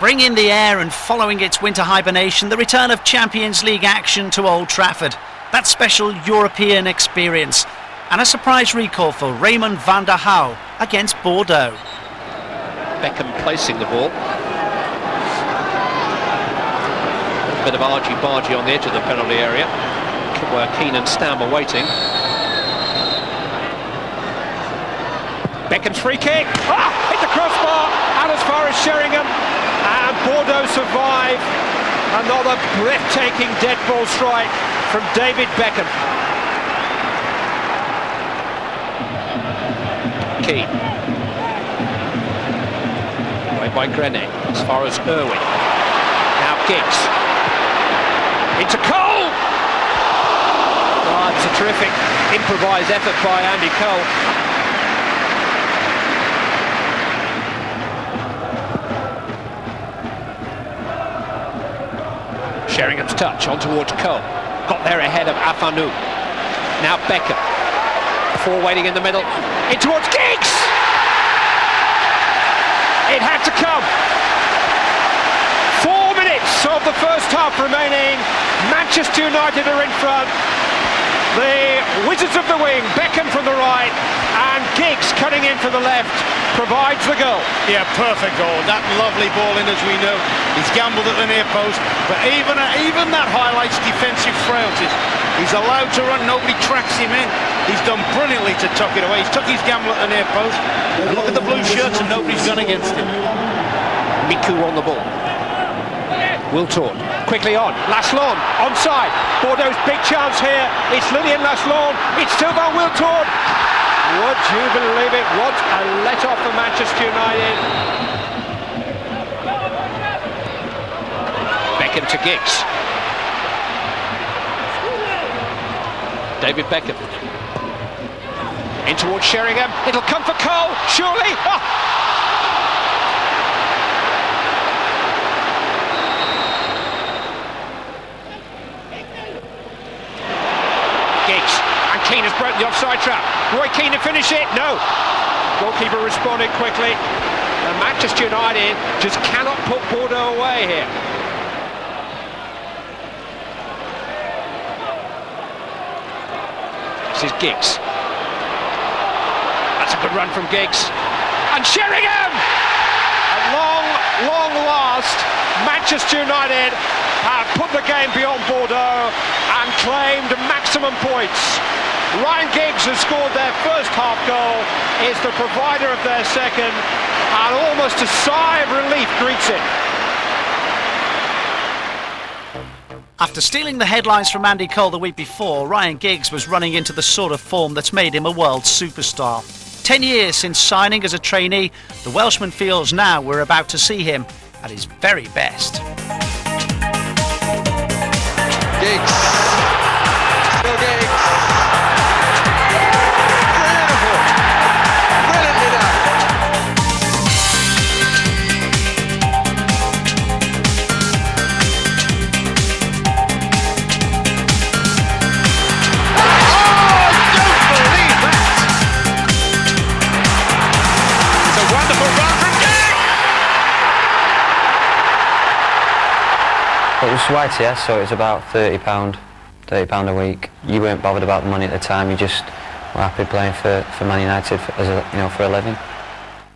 bringing the air and following its winter hibernation, the return of Champions League action to Old Trafford. That special European experience. And a surprise recall for Raymond van der Houw against Bordeaux. Beckham placing the ball. A bit of argy-bargy on the edge of the penalty area, where Keane and Stam are waiting. Beckham's free kick. Hit the crossbar, out as far as Sheringham. And Bordeaux survive. Another breathtaking dead ball strike from David Beckham. Keane. Away by Grenet, as far as Irwin. Now Giggs. Into Cole! Oh, it's a terrific improvised effort by Andy Cole. Sheringham's touch on towards Cole. Got there ahead of Afanu. Now Beckham. Four waiting in the middle. In towards Giggs! It had to come. 4 minutes of the first half remaining. Manchester United are in front. The Wizards of the wing, Beckham from the right, and Giggs cutting in from the left, provides the goal. Yeah, perfect goal. That lovely ball in, as we know. He's gambled at the near post, but even that highlights defensive frailties. He's allowed to run, nobody tracks him in. He's done brilliantly to tuck it away. He's took his gamble at the near post. And look at the blue shirts, and nobody's gone against him. Miku on the ball. Wiltord quickly on. Laslan onside. Bordeaux's big chance here. It's Lilian Laslan. It's Sylvain Wiltord. Would you believe it? What a let-off for Manchester United. Beckham to Giggs. David Beckham. In towards Sheringham. It'll come for Cole. Surely. Giggs, and Keane has broken the offside trap. Roy Keane to finish it? No. Goalkeeper responded quickly. And Manchester United just cannot put Bordeaux away here. This is Giggs. That's a good run from Giggs. And Sheringham! At long last, Manchester United have put the game beyond Bordeaux and claimed maximum points. Ryan Giggs has scored their first half goal, is the provider of their second, and almost a sigh of relief greets it. After stealing the headlines from Andy Cole the week before, Ryan Giggs was running into the sort of form that's made him a world superstar. 10 years since signing as a trainee, the Welshman feels now we're about to see him at his very best. Giggs. Still Giggs. Beautiful. Brilliantly done. Oh, don't believe that. It's a wonderful run from Giggs. It was YTS, so it was about £30 a week. You weren't bothered about the money at the time. You just were happy playing for Man United for a living.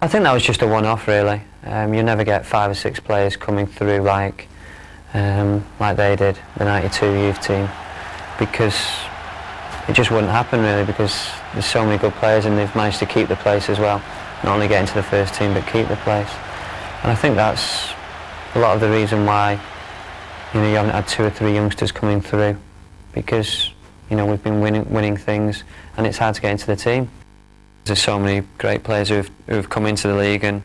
I think that was just a one-off, really. You never get 5 or 6 players coming through like they did, the '92 youth team, because it just wouldn't happen really. Because there's so many good players, and they've managed to keep the place as well. Not only get into the first team, but keep the place. And I think that's a lot of the reason why. You haven't had 2 or 3 youngsters coming through, because we've been winning things, and it's hard to get into the team. There's so many great players who've come into the league and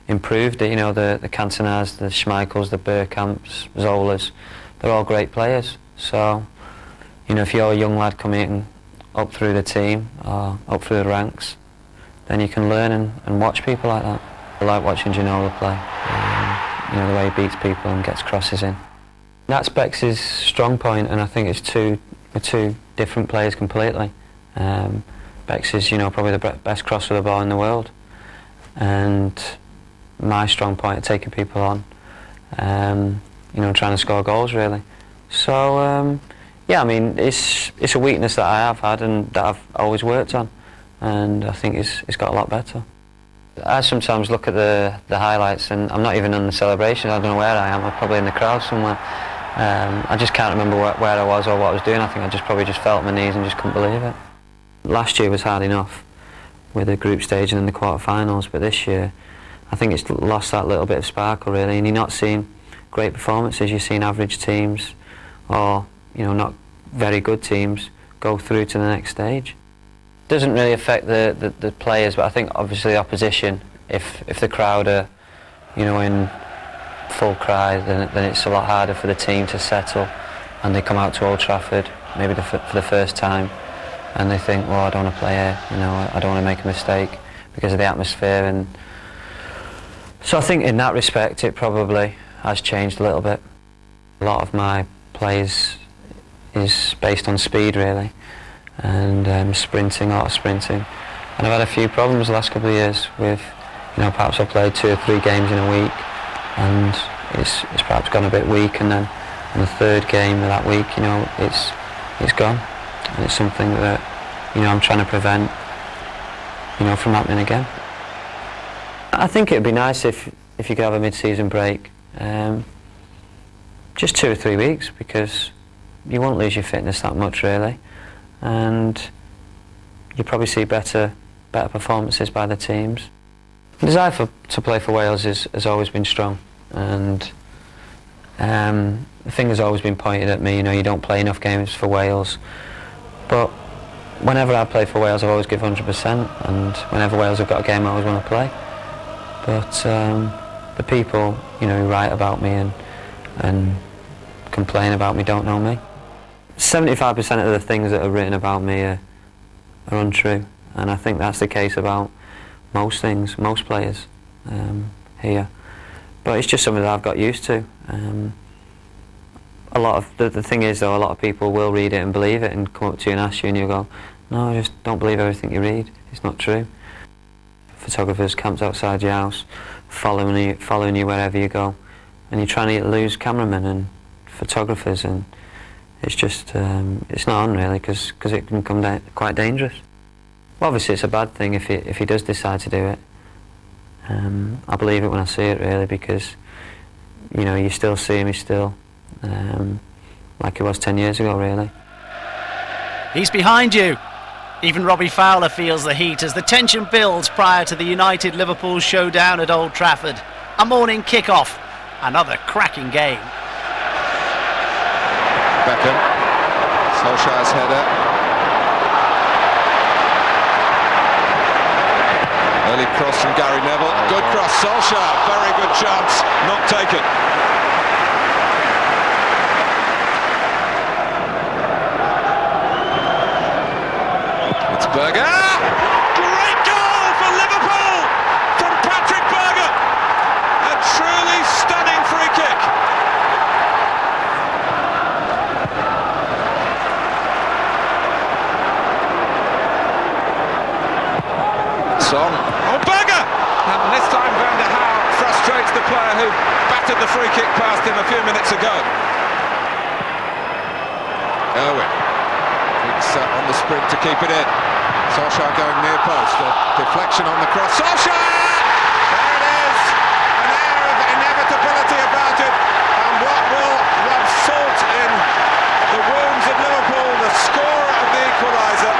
improved it. The Cantonars, the Schmeichels, the Bergkamps, Zolas, they're all great players. So, if you're a young lad coming up through the team or up through the ranks, then you can learn and watch people like that. I like watching Ginola play. The way he beats people and gets crosses in. That's Bex' strong point, and I think it's two different players completely. Bex is, probably the best crosser of the ball in the world, and my strong point at taking people on you know, trying to score goals really. So yeah, I mean, it's a weakness that I have had and that I've always worked on, and I think it's got a lot better. I sometimes look at the highlights and I'm not even in the celebration. I don't know where I am. I'm probably in the crowd somewhere. I just can't remember where I was or what I was doing. I think I probably just fell at my knees and just couldn't believe it. Last year was hard enough with the group stage and in the quarterfinals, but this year I think it's lost that little bit of sparkle really, and you're not seeing great performances. You're seeing average teams or, you know, not very good teams go through to the next stage. Doesn't really affect the players, but I think obviously the opposition, if the crowd are, you know, in full cry, then it's a lot harder for the team to settle, and they come out to Old Trafford maybe for the first time and they think, well, I don't want to play here, you know, I don't want to make a mistake because of the atmosphere. And so I think in that respect it probably has changed a little bit. A lot of my plays is based on speed really, and sprinting, auto sprinting, and I've had a few problems the last couple of years with, you know, perhaps I played 2 or 3 games in a week and it's perhaps gone a bit weak, and then in the 3rd game of that week, you know, it's gone, and it's something that, you know, I'm trying to prevent, you know, from happening again. I think it'd be nice if you could have a mid-season break, just 2 or 3 weeks, because you won't lose your fitness that much really, and you probably see better performances by the teams. The desire to play for Wales has always been strong, and the thing has always been pointed at me, you know, you don't play enough games for Wales, but whenever I play for Wales I've always give 100%, and whenever Wales have got a game I always want to play. But the people, you know, who write about me and complain about me don't know me. 75% of the things that are written about me are untrue, and I think that's the case about most things, most players here. But it's just something that I've got used to. A lot of the thing is though, a lot of people will read it and believe it and come up to you and ask you, and you'll go, no, just don't believe everything you read, it's not true. Photographers camped outside your house, following you wherever you go, and you're trying to lose cameramen and photographers, and it's just it's not on really, because it can come quite dangerous. Well, obviously it's a bad thing if he does decide to do it. I believe it when I see it really, because, you know, you still see him, he's still like he was 10 years ago really. He's behind you. Even Robbie Fowler feels the heat as the tension builds prior to the United-Liverpool showdown at Old Trafford. A morning kick-off, another cracking game. Beckham, Solskjaer's header. Early cross from Gary Neville, good cross, Solskjaer, very good chance, not taken. It's Berger, great goal for Liverpool from Patrick Berger, a truly stunning free kick. Son, Berger! And this time Van der Haar frustrates the player who batted the free kick past him a few minutes ago. Irwin, it's on the sprint to keep it in. Solskjaer going near post, a deflection on the cross. Solskjaer! There it is! An air of inevitability about it, and what will rub salt in the wounds of Liverpool, the scorer of the equaliser,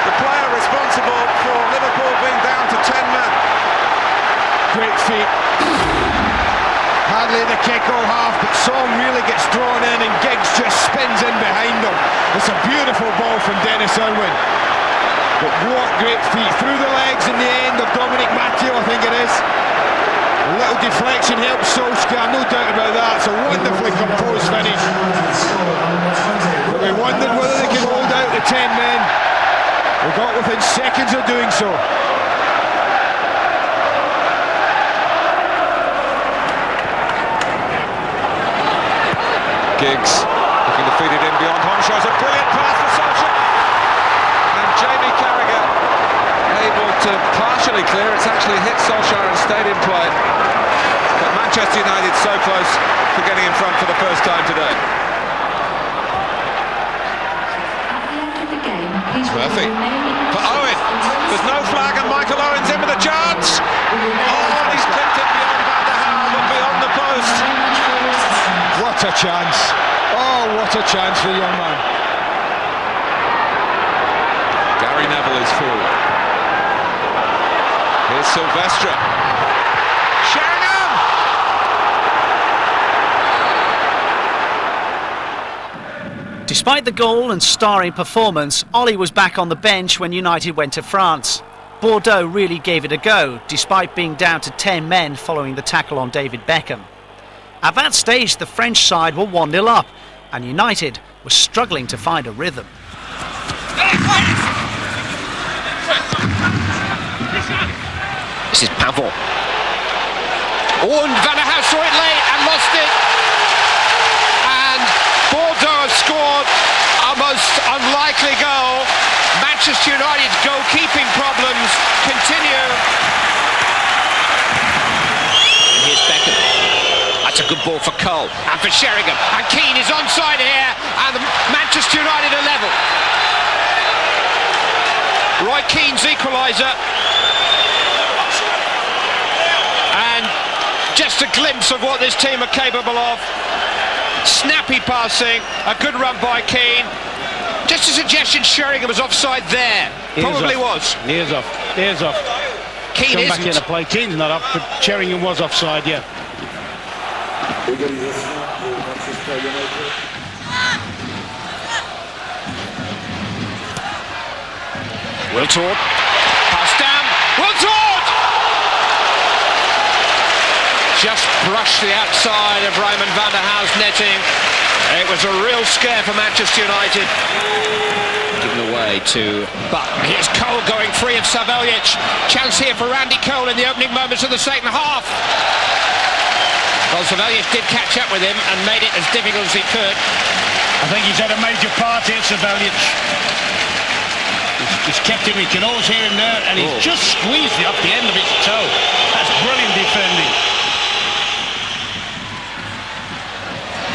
the player responsible for Liverpool being down to 10 men. Great feet. Hardly the kick-off half, but Song really gets drawn in and Giggs just spins in behind him. It's a beautiful ball from Dennis Irwin. But what great feet, through the legs in the end of Dominic Matteo, I think it is. A little deflection helps Solskjaer, no doubt about that. It's a wonderfully composed finish. But we wondered whether they could hold out the 10 men. We got within seconds of doing so. Giggs looking to feed it in beyond Honshaw. A brilliant pass for Solskjaer. And Jamie Carragher able to partially clear. It's actually hit Solskjaer and stayed in play. But Manchester United so close to getting in front for the first time today. Murphy for Owen. There's no flag and Michael Owen's in with a chance. Oh, he's clipped it beyond Van der Haar, but beyond the post. What a chance. Oh, what a chance for the young man. Gary Neville is forward. Here's Silvestre. Sheringham! Despite the goal and starring performance, Ollie was back on the bench when United went to France. Bordeaux really gave it a go, despite being down to 10 men following the tackle on David Beckham. At that stage, the French side were 1-0 up, and United was struggling to find a rhythm. This is Pavon. Oh, and Van der Haar saw it late and lost it. And Bordeaux have scored a most unlikely goal. Manchester United's goalkeeping problems continue. And here's Beckham. That's a good ball for Cole and for Sheringham. And Keane is onside here, and Manchester United are level. Roy Keane's equaliser. And just a glimpse of what this team are capable of. Snappy passing, a good run by Keane. Just a suggestion, Sheringham was offside there. Probably was. Ears off. Ears off. Keane Come isn't. back into play. Keane's not off, but Sheringham was offside, yeah. Wiltord. Pass down. Wiltord! Just brushed the outside of Raymond van der Haar's netting. It was a real scare for Manchester United. Given away to Buck. Here's Cole going free of Saveljic. Chance here for Randy Cole in the opening moments of the second half. Well, Saveljic did catch up with him and made it as difficult as he could. I think he's had a major part here, Saveljic. He's kept him, he can always hear him there, and he's just squeezed it off the end of his toe. That's brilliant defending.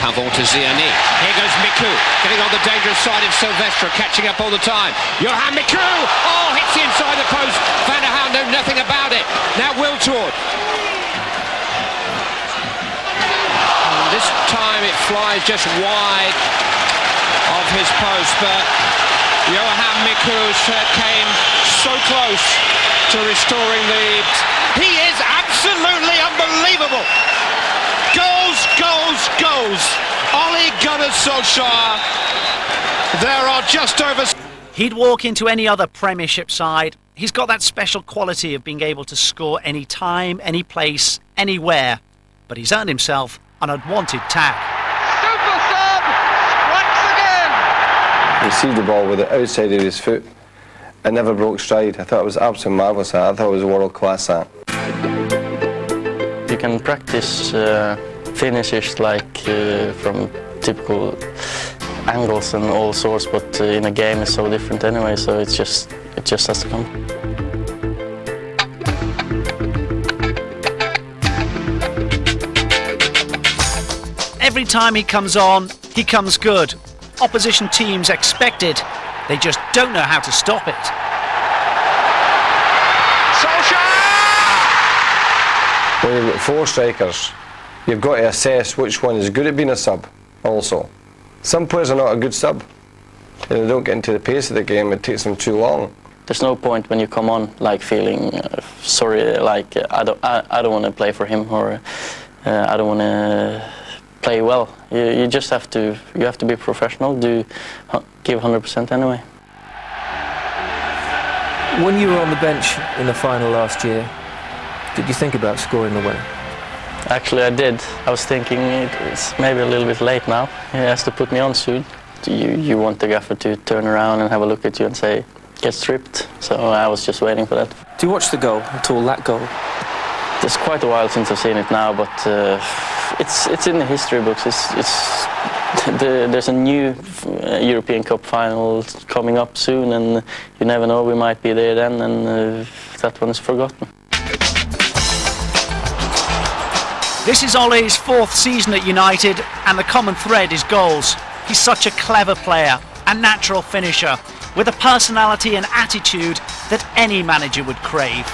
Pavon to Ziani. Here goes Miku, getting on the dangerous side of Silvestre, catching up all the time. Johan Miku! Oh, hits the inside the post. Van der Haar knew nothing about it. Now Wiltord. This time it flies just wide of his post, but Johan Miku came so close to restoring the... He is absolutely unbelievable! Goals, goals, goals! Ole Gunnar Solskjaer. There are just over... He'd walk into any other Premiership side. He's got that special quality of being able to score any time, any place, anywhere. But he's earned himself an unwanted tag. Super sub strikes again. He received the ball with the outside of his foot and never broke stride. I thought it was absolutely marvellous. I thought it was world class. You can practice finishes like from typical angles and all sorts, but in a game it's so different anyway, so it just has to come. Every time he comes on, he comes good. Opposition teams expect it. They just don't know how to stop it. When you've got four strikers, you've got to assess which one is good at being a sub also. Some players are not a good sub. They don't get into the pace of the game, it takes them too long. There's no point when you come on like feeling sorry, like I don't want to play for him, or I don't want to play well. You just have to be professional, give 100% anyway. When you were on the bench in the final last year, did you think about scoring the winner? Actually, I did. I was thinking it's maybe a little bit late now. He has to put me on soon. You want the gaffer to turn around and have a look at you and say, get stripped. So I was just waiting for that. Do you watch the goal at all, that goal? It's quite a while since I've seen it now, but it's in the history books. There's a new European Cup final coming up soon, and you never know, we might be there then, and that one is forgotten. This is Ollie's 4th season at United, and the common thread is goals. He's such a clever player, a natural finisher, with a personality and attitude that any manager would crave.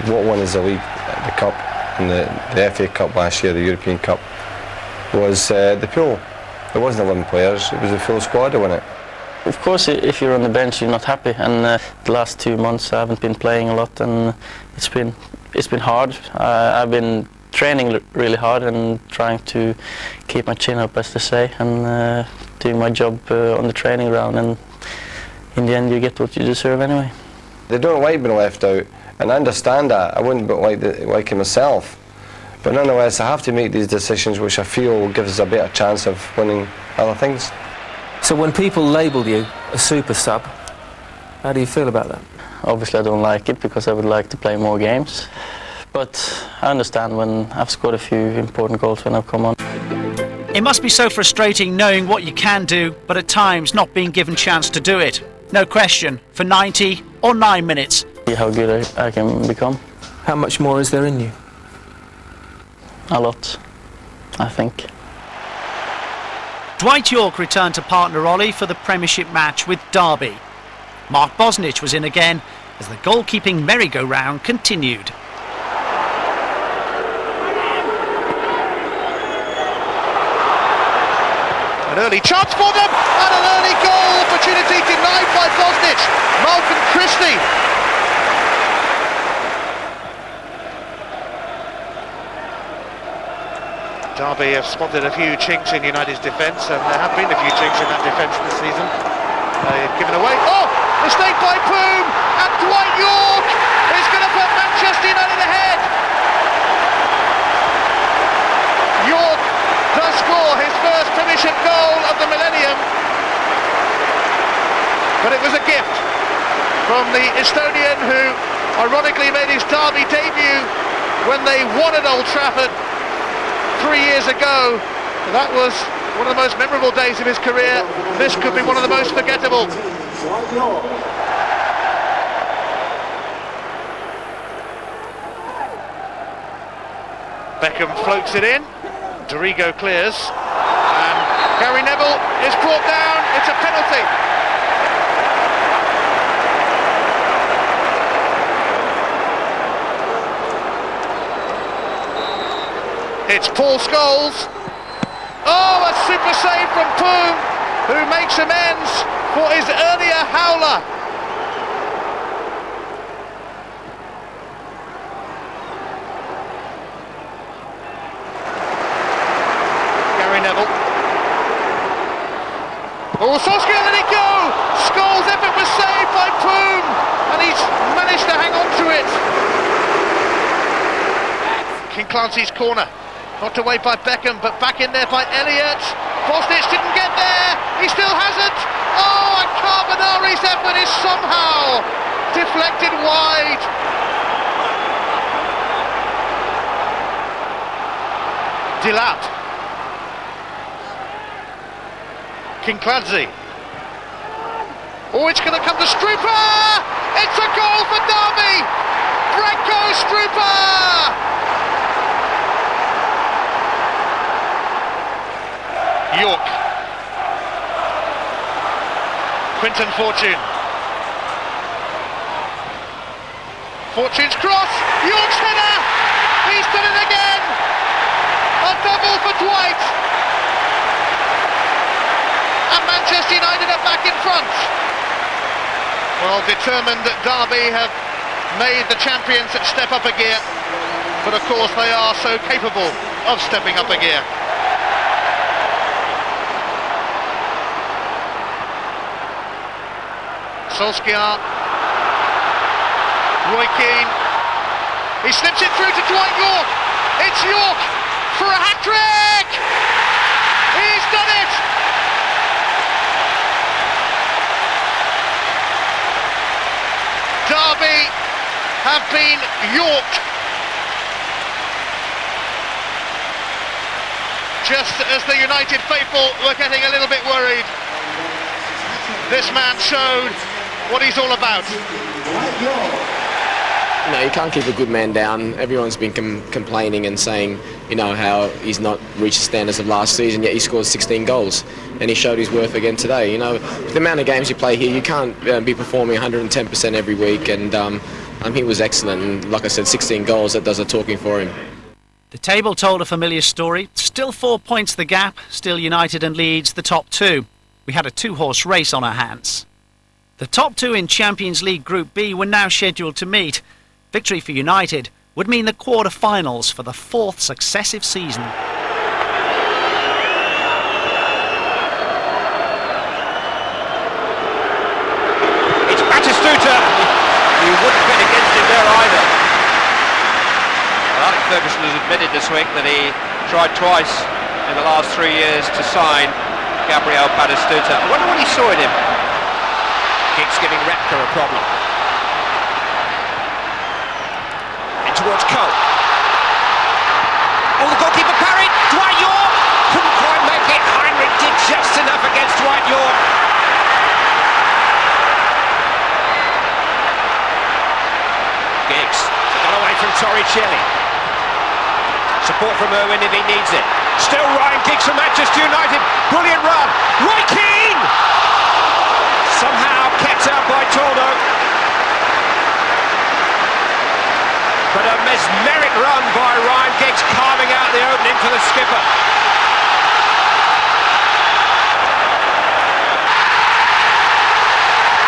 What won us the league, the cup, and the FA Cup last year, the European Cup, was the pool. It wasn't 11 players, it was the full squad that won it. Of course, if you're on the bench, you're not happy. And the last 2 months, I haven't been playing a lot, and it's been hard. I've been training really hard and trying to keep my chin up, as they say, and doing my job on the training ground. And in the end, you get what you deserve anyway. They don't like being left out, and I understand that. I wouldn't like it myself. But nonetheless, I have to make these decisions which I feel gives us a better chance of winning other things. So when people label you a super sub, how do you feel about that? Obviously I don't like it because I would like to play more games. But I understand when I've scored a few important goals when I've come on. It must be so frustrating knowing what you can do, but at times not being given chance to do it. No question, for 90 or 9 minutes. See how good I can become. How much more is there in you? A lot, I think. Dwight Yorke returned to partner Ollie for the Premiership match with Derby. Mark Bosnich was in again as the goalkeeping merry-go-round continued. An early chance for them, and an early goal opportunity denied by Bosnich. Malcolm Christie. Derby have spotted a few chinks in United's defence, and there have been a few chinks in that defence this season. They've given away. Oh! Mistake by Poom! And Dwight Yorke is going to put Manchester United ahead! Yorke does score his first Premiership goal of the millennium. But it was a gift from the Estonian, who ironically made his Derby debut when they won at Old Trafford 3 years ago. That was one of the most memorable days of his career. This could be one of the most forgettable. Beckham floats it in. Dorigo clears. And Gary Neville is brought down. It's a penalty. It's Paul Scholes. Oh, a super save from Poom, who makes amends for his earlier howler. Gary Neville. Oh, Solskjaer let it go! Scholes' effort was saved by Poom, and he's managed to hang on to it. King Clancy's corner. Knocked away by Beckham, but back in there by Elliott. Bosnich didn't get there. He still hasn't. Oh, and Carbonari's effort is somehow deflected wide. Dilap. Kinkladze. Oh, it's going to come to Struper. It's a goal for Derby. Branko Struper. Yorke. Quinton Fortune. Fortune's cross. Yorke's header. He's done it again. A double for Dwight. And Manchester United are back in front. Well, determined that Derby have made the champions step up a gear. But of course they are so capable of stepping up a gear. Solskjaer, Roy Keane, he slips it through to Dwight Yorke. It's Yorke for a hat-trick! He's done it! Derby have been Yorked. just as the United faithful were getting a little bit worried, this man showed what he's all about. No, you can't keep a good man down. Everyone's been complaining and saying, how he's not reached the standards of last season, yet he scored 16 goals. And he showed his worth again today. The amount of games you play here, you can't be performing 110% every week. And he was excellent. And like I said, 16 goals, that does the talking for him. The table told a familiar story. Still 4 points the gap. Still United and Leeds the top two. We had a two-horse race on our hands. The top two in Champions League Group B were now scheduled to meet. Victory for United would mean the quarter-finals for the fourth successive season. It's Batistuta. You wouldn't bet against him there either. Well, Alex Ferguson has admitted this week that he tried twice in the last 3 years to sign Gabriel Batistuta. I wonder what he saw in him. Giggs giving Repka a problem. In towards Cole. Oh, the goalkeeper parried. Dwight York couldn't quite make it. Heinrich did just enough against Dwight York. Giggs got away from Torricelli. Support from Irwin if he needs it. Still Ryan Giggs from Manchester United. Brilliant run. Roy Keane! Somehow kept out by Tordo. But a mesmeric run by Ryan Giggs, carving out the opening for the skipper.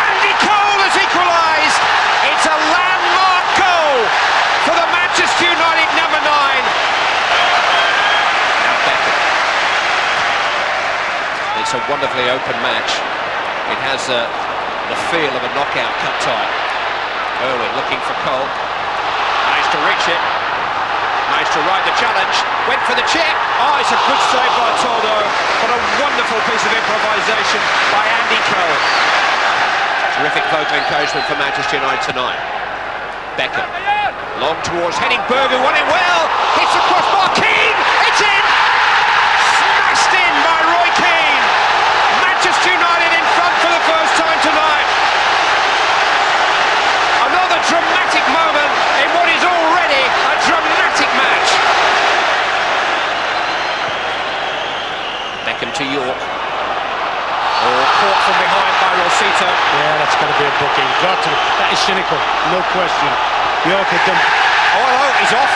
Andy Cole has equalised. It's a landmark goal for the Manchester United number 9. It's a wonderfully open match. It has the feel of a knockout cup tie. Irwin looking for Cole. Managed to reach it. Managed to ride the challenge. Went for the chip. Oh, it's a good save by Tordo. But a wonderful piece of improvisation by Andy Cole. Terrific vote of encouragement for Manchester United tonight. Beckham. Long towards heading Berger. Won it well. Hits the crossbar. Keane. It's in. Smashed in by Roy Keane. Manchester United in front for the first time tonight. Another dramatic moment in what is already a dramatic match. Beckham to York. Oh, caught from behind by Rosito. Yeah, that's going to be a booking. That is cynical, no question. York had done. Oh, hello, he's off.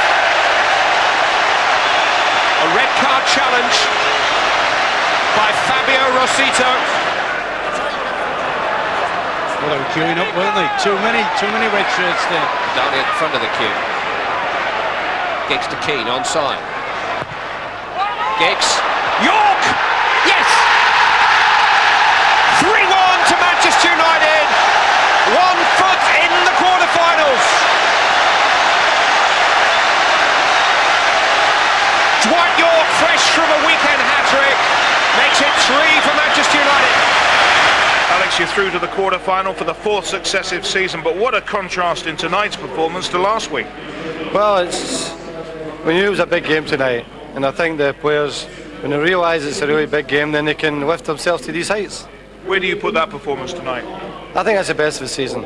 A red card challenge by Fabio Rosito. Well, they were queuing up, weren't they? Too many red shirts there. Down at the front of the queue. Giggs to Keane, onside. Giggs. York! Yes! 3-1 to Manchester United. 1 foot in the quarterfinals. Dwight York, fresh from a weekend hat-trick, makes it 3 for Manchester United. Alex, you're through to the quarter-final for the fourth successive season, but what a contrast in tonight's performance to last week. Well, we knew it was a big game tonight, and I think the players, when they realise it's a really big game, then they can lift themselves to these heights. Where do you put that performance tonight? I think that's the best of the season.